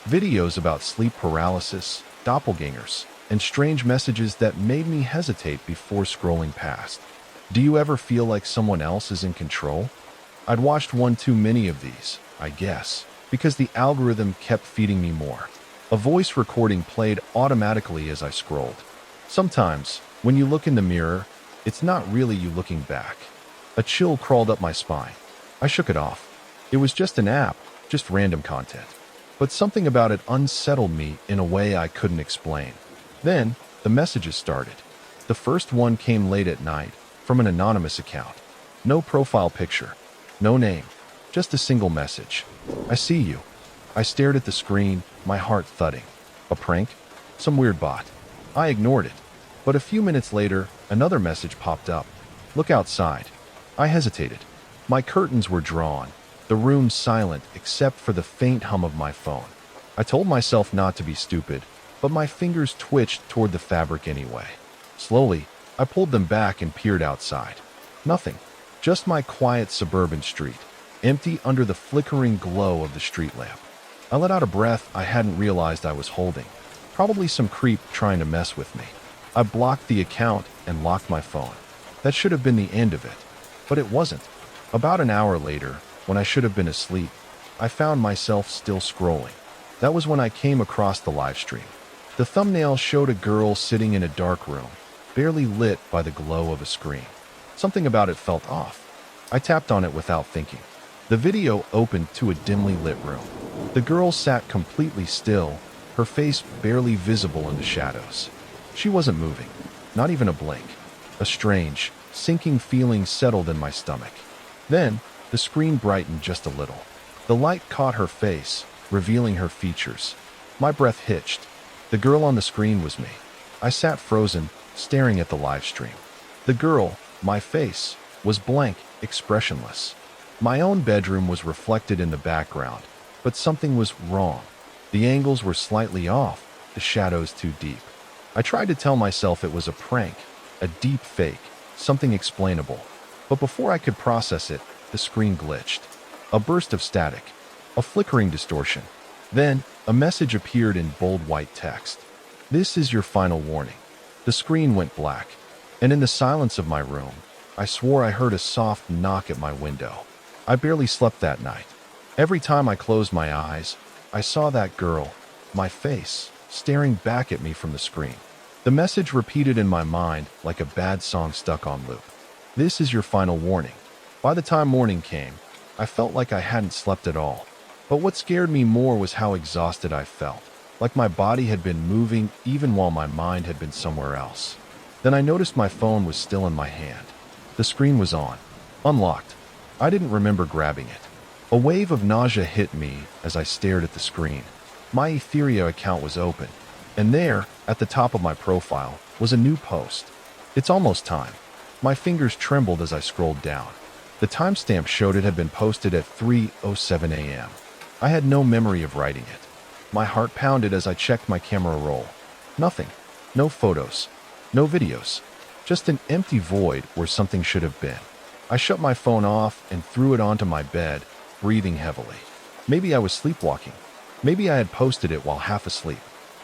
Videos about sleep paralysis, doppelgangers, and strange messages that made me hesitate before scrolling past. Do you ever feel like someone else is in control? I'd watched one too many of these, I guess, because the algorithm kept feeding me more. A voice recording played automatically as I scrolled. Sometimes, when you look in the mirror, it's not really you looking back. A chill crawled up my spine. I shook it off. It was just an app, just random content. But something about it unsettled me in a way I couldn't explain. Then, the messages started. The first one came late at night, from an anonymous account. No profile picture, no name, just a single message. "I see you." I stared at the screen, my heart thudding. A prank? Some weird bot. I ignored it. But a few minutes later, another message popped up. "Look outside." I hesitated. My curtains were drawn, the room silent except for the faint hum of my phone. I told myself not to be stupid, but my fingers twitched toward the fabric anyway. Slowly, I pulled them back and peered outside. Nothing. Just my quiet suburban street, empty under the flickering glow of the street lamp. I let out a breath I hadn't realized I was holding. Probably some creep trying to mess with me. I blocked the account and locked my phone. That should have been the end of it. But it wasn't. About an hour later, when I should have been asleep, I found myself still scrolling. That was when I came across the live stream. The thumbnail showed a girl sitting in a dark room, barely lit by the glow of a screen. Something about it felt off. I tapped on it without thinking. The video opened to a dimly lit room. The girl sat completely still, her face barely visible in the shadows. She wasn't moving, not even a blink. A strange, sinking feeling settled in my stomach. Then, the screen brightened just a little. The light caught her face, revealing her features. My breath hitched. The girl on the screen was me. I sat frozen, staring at the live stream. The girl, my face, was blank, expressionless. My own bedroom was reflected in the background, but something was wrong. The angles were slightly off, the shadows too deep. I tried to tell myself it was a prank, a deep fake, something explainable. But before I could process it, the screen glitched. A burst of static, a flickering distortion. Then, a message appeared in bold white text. "This is your final warning." The screen went black, and in the silence of my room, I swore I heard a soft knock at my window. I barely slept that night. Every time I closed my eyes, I saw that girl, my face, staring back at me from the screen. The message repeated in my mind like a bad song stuck on loop. "This is your final warning." By the time morning came, I felt like I hadn't slept at all. But what scared me more was how exhausted I felt, like my body had been moving even while my mind had been somewhere else. Then I noticed my phone was still in my hand. The screen was on, unlocked. I didn't remember grabbing it. A wave of nausea hit me as I stared at the screen. My Ethereum account was open, and there, at the top of my profile, was a new post. "It's almost time." My fingers trembled as I scrolled down. The timestamp showed it had been posted at 3:07 a.m. I had no memory of writing it. My heart pounded as I checked my camera roll. Nothing. No photos. No videos. Just an empty void where something should have been. I shut my phone off and threw it onto my bed, breathing heavily. Maybe I was sleepwalking. Maybe I had posted it while half asleep.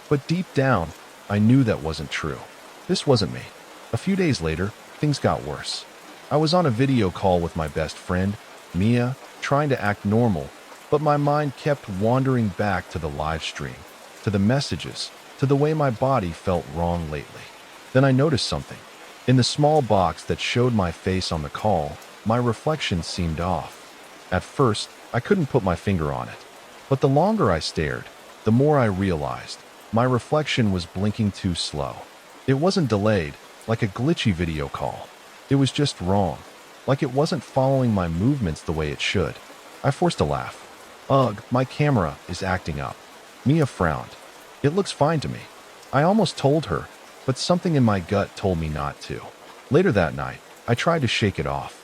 But deep down, I knew that wasn't true. This wasn't me. A few days later, things got worse. I was on a video call with my best friend, Mia, trying to act normal, but my mind kept wandering back to the live stream, to the messages, to the way my body felt wrong lately. Then I noticed something. In the small box that showed my face on the call, my reflection seemed off. At first, I couldn't put my finger on it. But the longer I stared, the more I realized my reflection was blinking too slow. It wasn't delayed, like a glitchy video call. It was just wrong, like it wasn't following my movements the way it should. I forced a laugh. "Ugh, my camera is acting up." Mia frowned. "It looks fine to me." I almost told her, but something in my gut told me not to. Later that night, I tried to shake it off.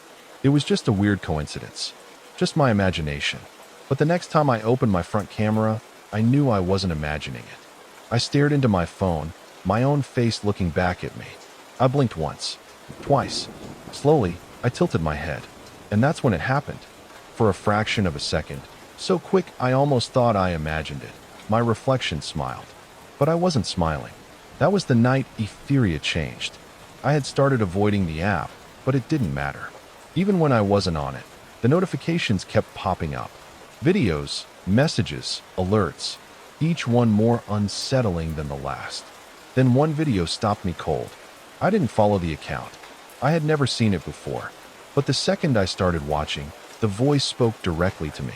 It was just a weird coincidence, just my imagination. But the next time I opened my front camera, I knew I wasn't imagining it. I stared into my phone, my own face looking back at me. I blinked once, twice. Slowly, I tilted my head. And that's when it happened. For a fraction of a second, so quick I almost thought I imagined it. My reflection smiled. But I wasn't smiling. That was the night Ethereum changed. I had started avoiding the app, but it didn't matter. Even when I wasn't on it, the notifications kept popping up. Videos, messages, alerts, each one more unsettling than the last. Then one video stopped me cold. I didn't follow the account. I had never seen it before. But the second I started watching, the voice spoke directly to me.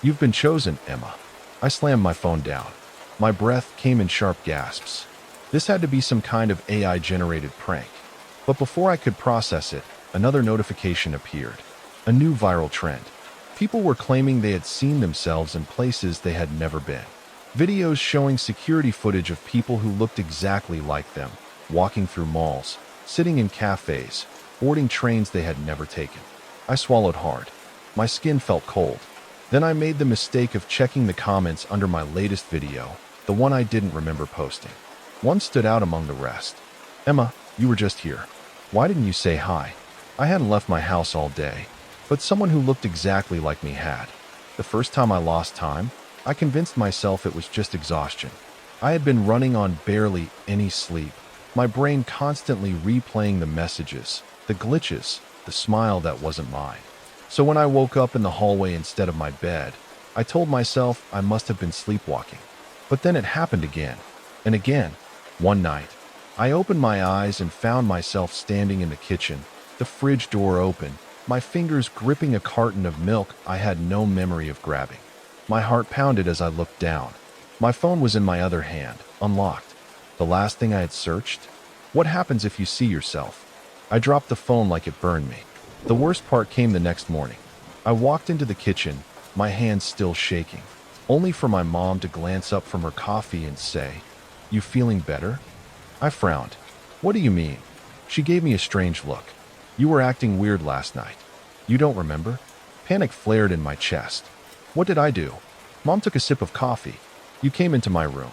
"You've been chosen, Emma." I slammed my phone down. My breath came in sharp gasps. This had to be some kind of AI-generated prank. But before I could process it, another notification appeared. A new viral trend. People were claiming they had seen themselves in places they had never been. Videos showing security footage of people who looked exactly like them, walking through malls, sitting in cafes, boarding trains they had never taken. I swallowed hard. My skin felt cold. Then I made the mistake of checking the comments under my latest video, the one I didn't remember posting. One stood out among the rest. "Emma, you were just here. Why didn't you say hi?" I hadn't left my house all day, but someone who looked exactly like me had. The first time I lost time, I convinced myself it was just exhaustion. I had been running on barely any sleep, my brain constantly replaying the messages, the glitches, the smile that wasn't mine. So when I woke up in the hallway instead of my bed, I told myself I must have been sleepwalking. But then it happened again, and again. One night, I opened my eyes and found myself standing in the kitchen, the fridge door open, my fingers gripping a carton of milk I had no memory of grabbing. My heart pounded as I looked down. My phone was in my other hand, unlocked. The last thing I had searched? What happens if you see yourself? I dropped the phone like it burned me. The worst part came the next morning. I walked into the kitchen, my hands still shaking, only for my mom to glance up from her coffee and say, "You feeling better?" I frowned. "What do you mean?" She gave me a strange look. "You were acting weird last night. You don't remember?" Panic flared in my chest. What did I do? Mom took a sip of coffee. "You came into my room.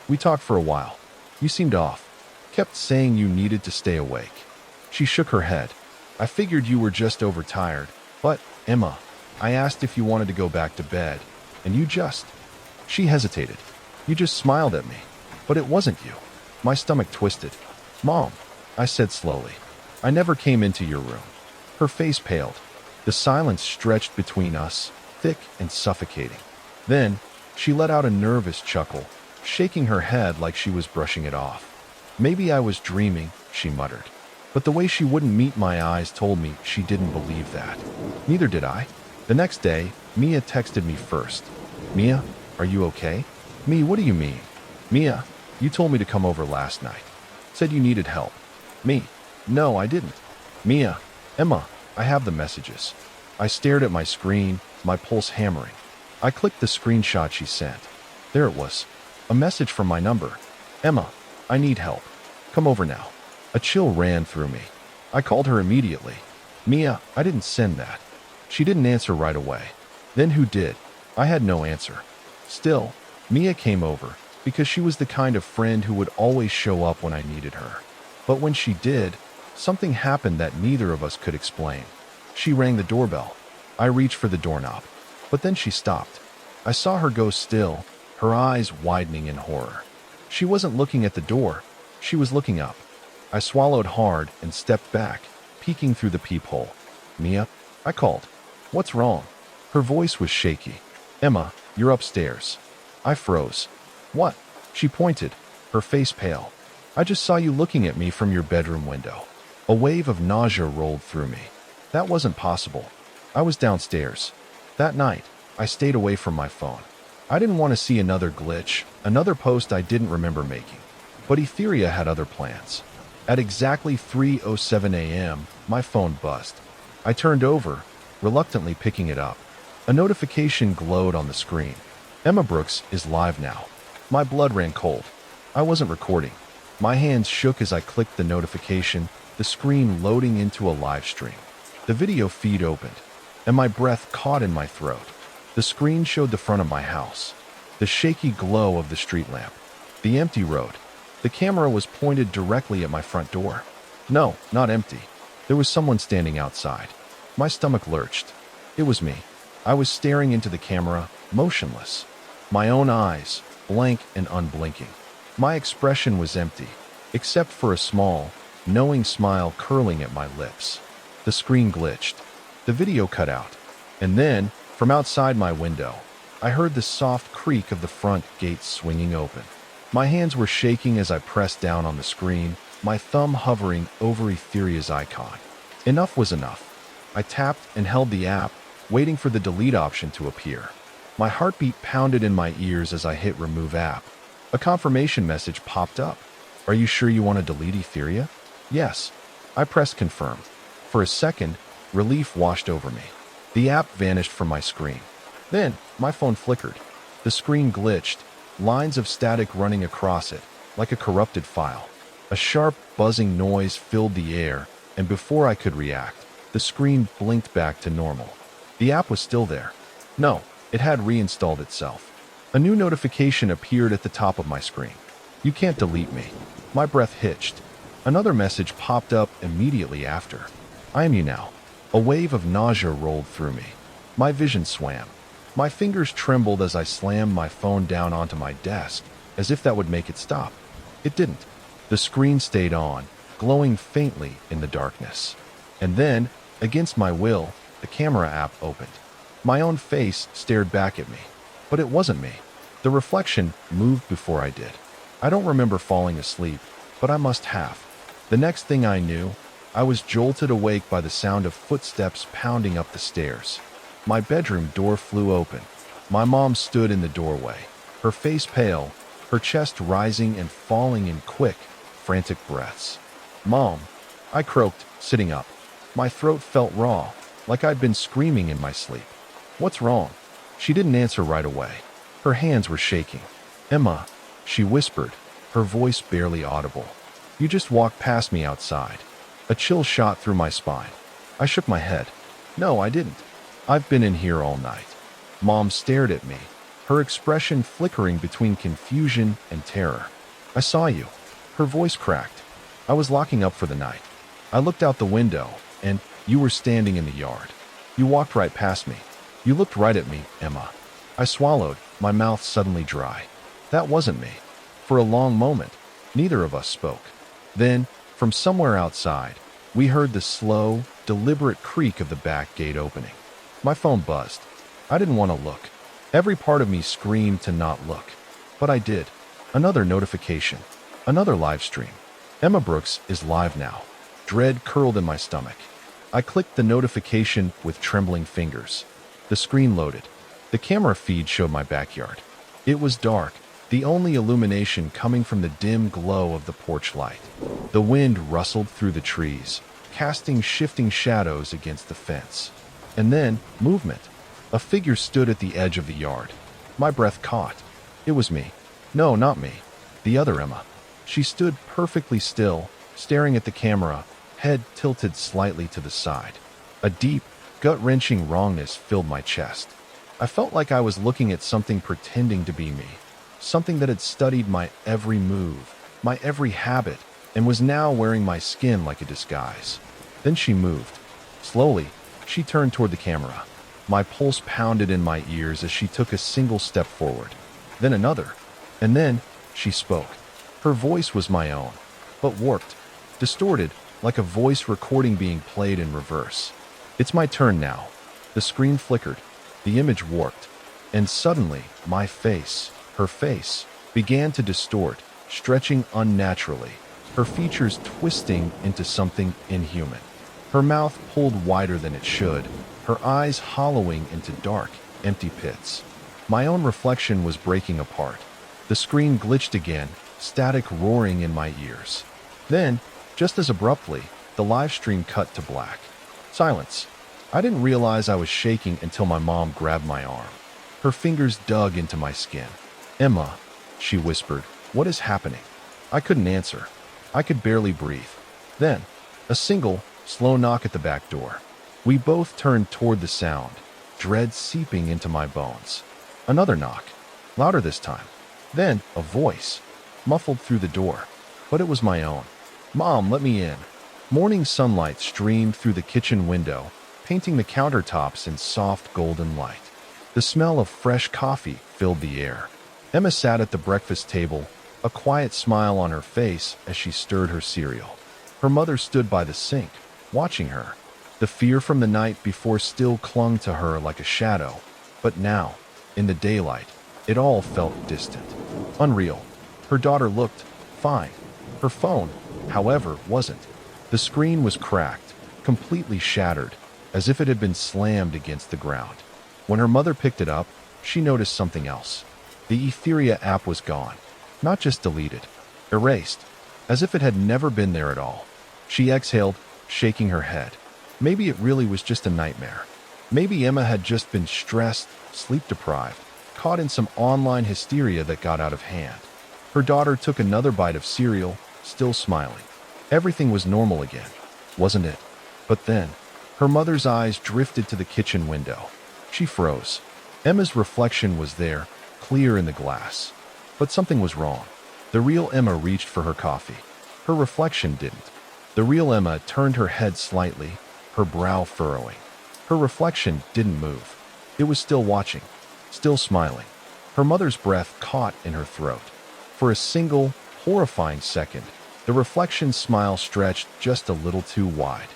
We talked for a while. You seemed off. Kept saying you needed to stay awake." She shook her head. "I figured you were just overtired. But, Emma, I asked if you wanted to go back to bed, and you just..." She hesitated. "You just smiled at me. But it wasn't you." My stomach twisted. "Mom," I said slowly, "I never came into your room." Her face paled. The silence stretched between us, thick and suffocating. Then, she let out a nervous chuckle, shaking her head like she was brushing it off. "Maybe I was dreaming," she muttered. But the way she wouldn't meet my eyes told me she didn't believe that. Neither did I. The next day, Mia texted me first. "Mia, are you okay?" "Me, what do you mean?" "Mia, you told me to come over last night. Said you needed help." "Me, no, I didn't." "Mia, Emma, I have the messages." I stared at my screen, my pulse hammering. I clicked the screenshot she sent. There it was. A message from my number. "Emma, I need help. Come over now." A chill ran through me. I called her immediately. "Mia, I didn't send that." She didn't answer right away. Then who did? I had no answer. Still, Mia came over, because she was the kind of friend who would always show up when I needed her. But when she did, something happened that neither of us could explain. She rang the doorbell. I reached for the doorknob. But then she stopped. I saw her go still, her eyes widening in horror. She wasn't looking at the door. She was looking up. I swallowed hard and stepped back, peeking through the peephole. "Mia," I called. "What's wrong?" Her voice was shaky. "Emma, you're upstairs." I froze. "What?" She pointed, her face pale. "I just saw you looking at me from your bedroom window." A wave of nausea rolled through me. That wasn't possible. I was downstairs. That night, I stayed away from my phone. I didn't want to see another glitch, another post I didn't remember making. But Etheria had other plans. At exactly 3:07 a.m., my phone buzzed. I turned over, reluctantly picking it up. A notification glowed on the screen. "Emma Brooks is live now." My blood ran cold. I wasn't recording. My hands shook as I clicked the notification, the screen loading into a live stream. The video feed opened, and my breath caught in my throat. The screen showed the front of my house, the shaky glow of the street lamp, the empty road. The camera was pointed directly at my front door. No, not empty. There was someone standing outside. My stomach lurched. It was me. I was staring into the camera, motionless. My own eyes, blank and unblinking. My expression was empty, except for a small, knowing smile curling at my lips. The screen glitched. The video cut out. And then, from outside my window, I heard the soft creak of the front gate swinging open. My hands were shaking as I pressed down on the screen, my thumb hovering over Etheria's icon. Enough was enough. I tapped and held the app, waiting for the delete option to appear. My heartbeat pounded in my ears as I hit remove app. A confirmation message popped up. "Are you sure you want to delete Etheria?" "Yes." I pressed confirm. For a second, relief washed over me. The app vanished from my screen. Then, my phone flickered. The screen glitched, lines of static running across it, like a corrupted file. A sharp, buzzing noise filled the air, and before I could react, the screen blinked back to normal. The app was still there. No, it had reinstalled itself. A new notification appeared at the top of my screen. "You can't delete me." My breath hitched. Another message popped up immediately after. "I am you now." A wave of nausea rolled through me. My vision swam. My fingers trembled as I slammed my phone down onto my desk, as if that would make it stop. It didn't. The screen stayed on, glowing faintly in the darkness. And then, against my will, the camera app opened. My own face stared back at me. But it wasn't me. The reflection moved before I did. I don't remember falling asleep, but I must have. The next thing I knew, I was jolted awake by the sound of footsteps pounding up the stairs. My bedroom door flew open. My mom stood in the doorway. her face pale, her chest rising and falling in quick, frantic breaths. "Mom," I croaked, sitting up. My throat felt raw, like I'd been screaming in my sleep. "What's wrong?" She didn't answer right away. Her hands were shaking. "Emma," she whispered, her voice barely audible. "You just walked past me outside." A chill shot through my spine. I shook my head. "No, I didn't. I've been in here all night." Mom stared at me, her expression flickering between confusion and terror. "I saw you." Her voice cracked. "I was locking up for the night. I looked out the window, and you were standing in the yard. You walked right past me. You looked right at me, Emma." I swallowed, my mouth suddenly dry. That wasn't me. For a long moment, neither of us spoke. Then, from somewhere outside, we heard the slow, deliberate creak of the back gate opening. My phone buzzed. I didn't want to look. Every part of me screamed to not look. But I did. Another notification. Another live stream. Emma Brooks is live now. Dread curled in my stomach. I clicked the notification with trembling fingers. The screen loaded. The camera feed showed my backyard. It was dark, the only illumination coming from the dim glow of the porch light. The wind rustled through the trees, casting shifting shadows against the fence. And then, movement. A figure stood at the edge of the yard. My breath caught. It was me. No, not me. The other Emma. She stood perfectly still, staring at the camera, head tilted slightly to the side. A deep, gut-wrenching wrongness filled my chest. I felt like I was looking at something pretending to be me, something that had studied my every move, my every habit, and was now wearing my skin like a disguise. Then she moved. Slowly, she turned toward the camera. My pulse pounded in my ears as she took a single step forward, then another, and then she spoke. Her voice was my own, but warped, distorted, like a voice recording being played in reverse. "It's my turn now." The screen flickered, the image warped, and suddenly my face, her face, began to distort, stretching unnaturally, her features twisting into something inhuman. Her mouth pulled wider than it should, her eyes hollowing into dark, empty pits. My own reflection was breaking apart. The screen glitched again, static roaring in my ears. Then, just as abruptly, the live stream cut to black. Silence. I didn't realize I was shaking until my mom grabbed my arm. Her fingers dug into my skin. "Emma," she whispered, "what is happening?" I couldn't answer. I could barely breathe. Then, a single, slow knock at the back door. We both turned toward the sound, dread seeping into my bones. Another knock, louder this time. Then, a voice, muffled through the door. But it was my own. "Mom, let me in." Morning sunlight streamed through the kitchen window, painting the countertops in soft golden light. The smell of fresh coffee filled the air. Emma sat at the breakfast table, a quiet smile on her face as she stirred her cereal. Her mother stood by the sink, watching her. The fear from the night before still clung to her like a shadow, but now, in the daylight, it all felt distant, unreal. Her daughter looked fine. Her phone, however, wasn't. The screen was cracked, completely shattered, as if it had been slammed against the ground. When her mother picked it up, she noticed something else. The Etheria app was gone. Not just deleted, erased, as if it had never been there at all. She exhaled, shaking her head. Maybe it really was just a nightmare. Maybe Emma had just been stressed, sleep-deprived, caught in some online hysteria that got out of hand. Her daughter took another bite of cereal, still smiling. Everything was normal again, wasn't it? But then, her mother's eyes drifted to the kitchen window. She froze. Emma's reflection was there, clear in the glass. But something was wrong. The real Emma reached for her coffee. Her reflection didn't. The real Emma turned her head slightly, her brow furrowing. Her reflection didn't move. It was still watching, still smiling. Her mother's breath caught in her throat. For a single, horrifying second, the reflection's smile stretched just a little too wide.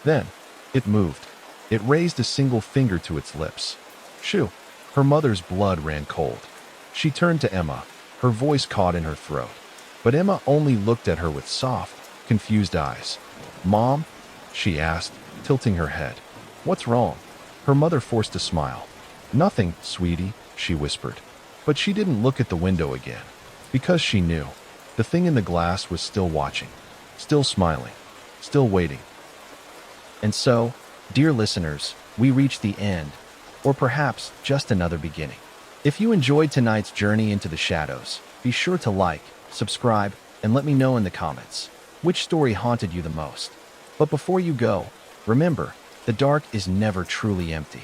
Then, it moved. It raised a single finger to its lips. Shoo! Her mother's blood ran cold. She turned to Emma, her voice caught in her throat. But Emma only looked at her with soft, confused eyes. "Mom?" she asked, tilting her head. "What's wrong?" Her mother forced a smile. "Nothing, sweetie," she whispered. But she didn't look at the window again, because she knew the thing in the glass was still watching, still smiling, still waiting. And so, dear listeners, we reach the end, or perhaps just another beginning. If you enjoyed tonight's journey into the shadows, be sure to like, subscribe, and let me know in the comments which story haunted you the most. But before you go, remember, the dark is never truly empty.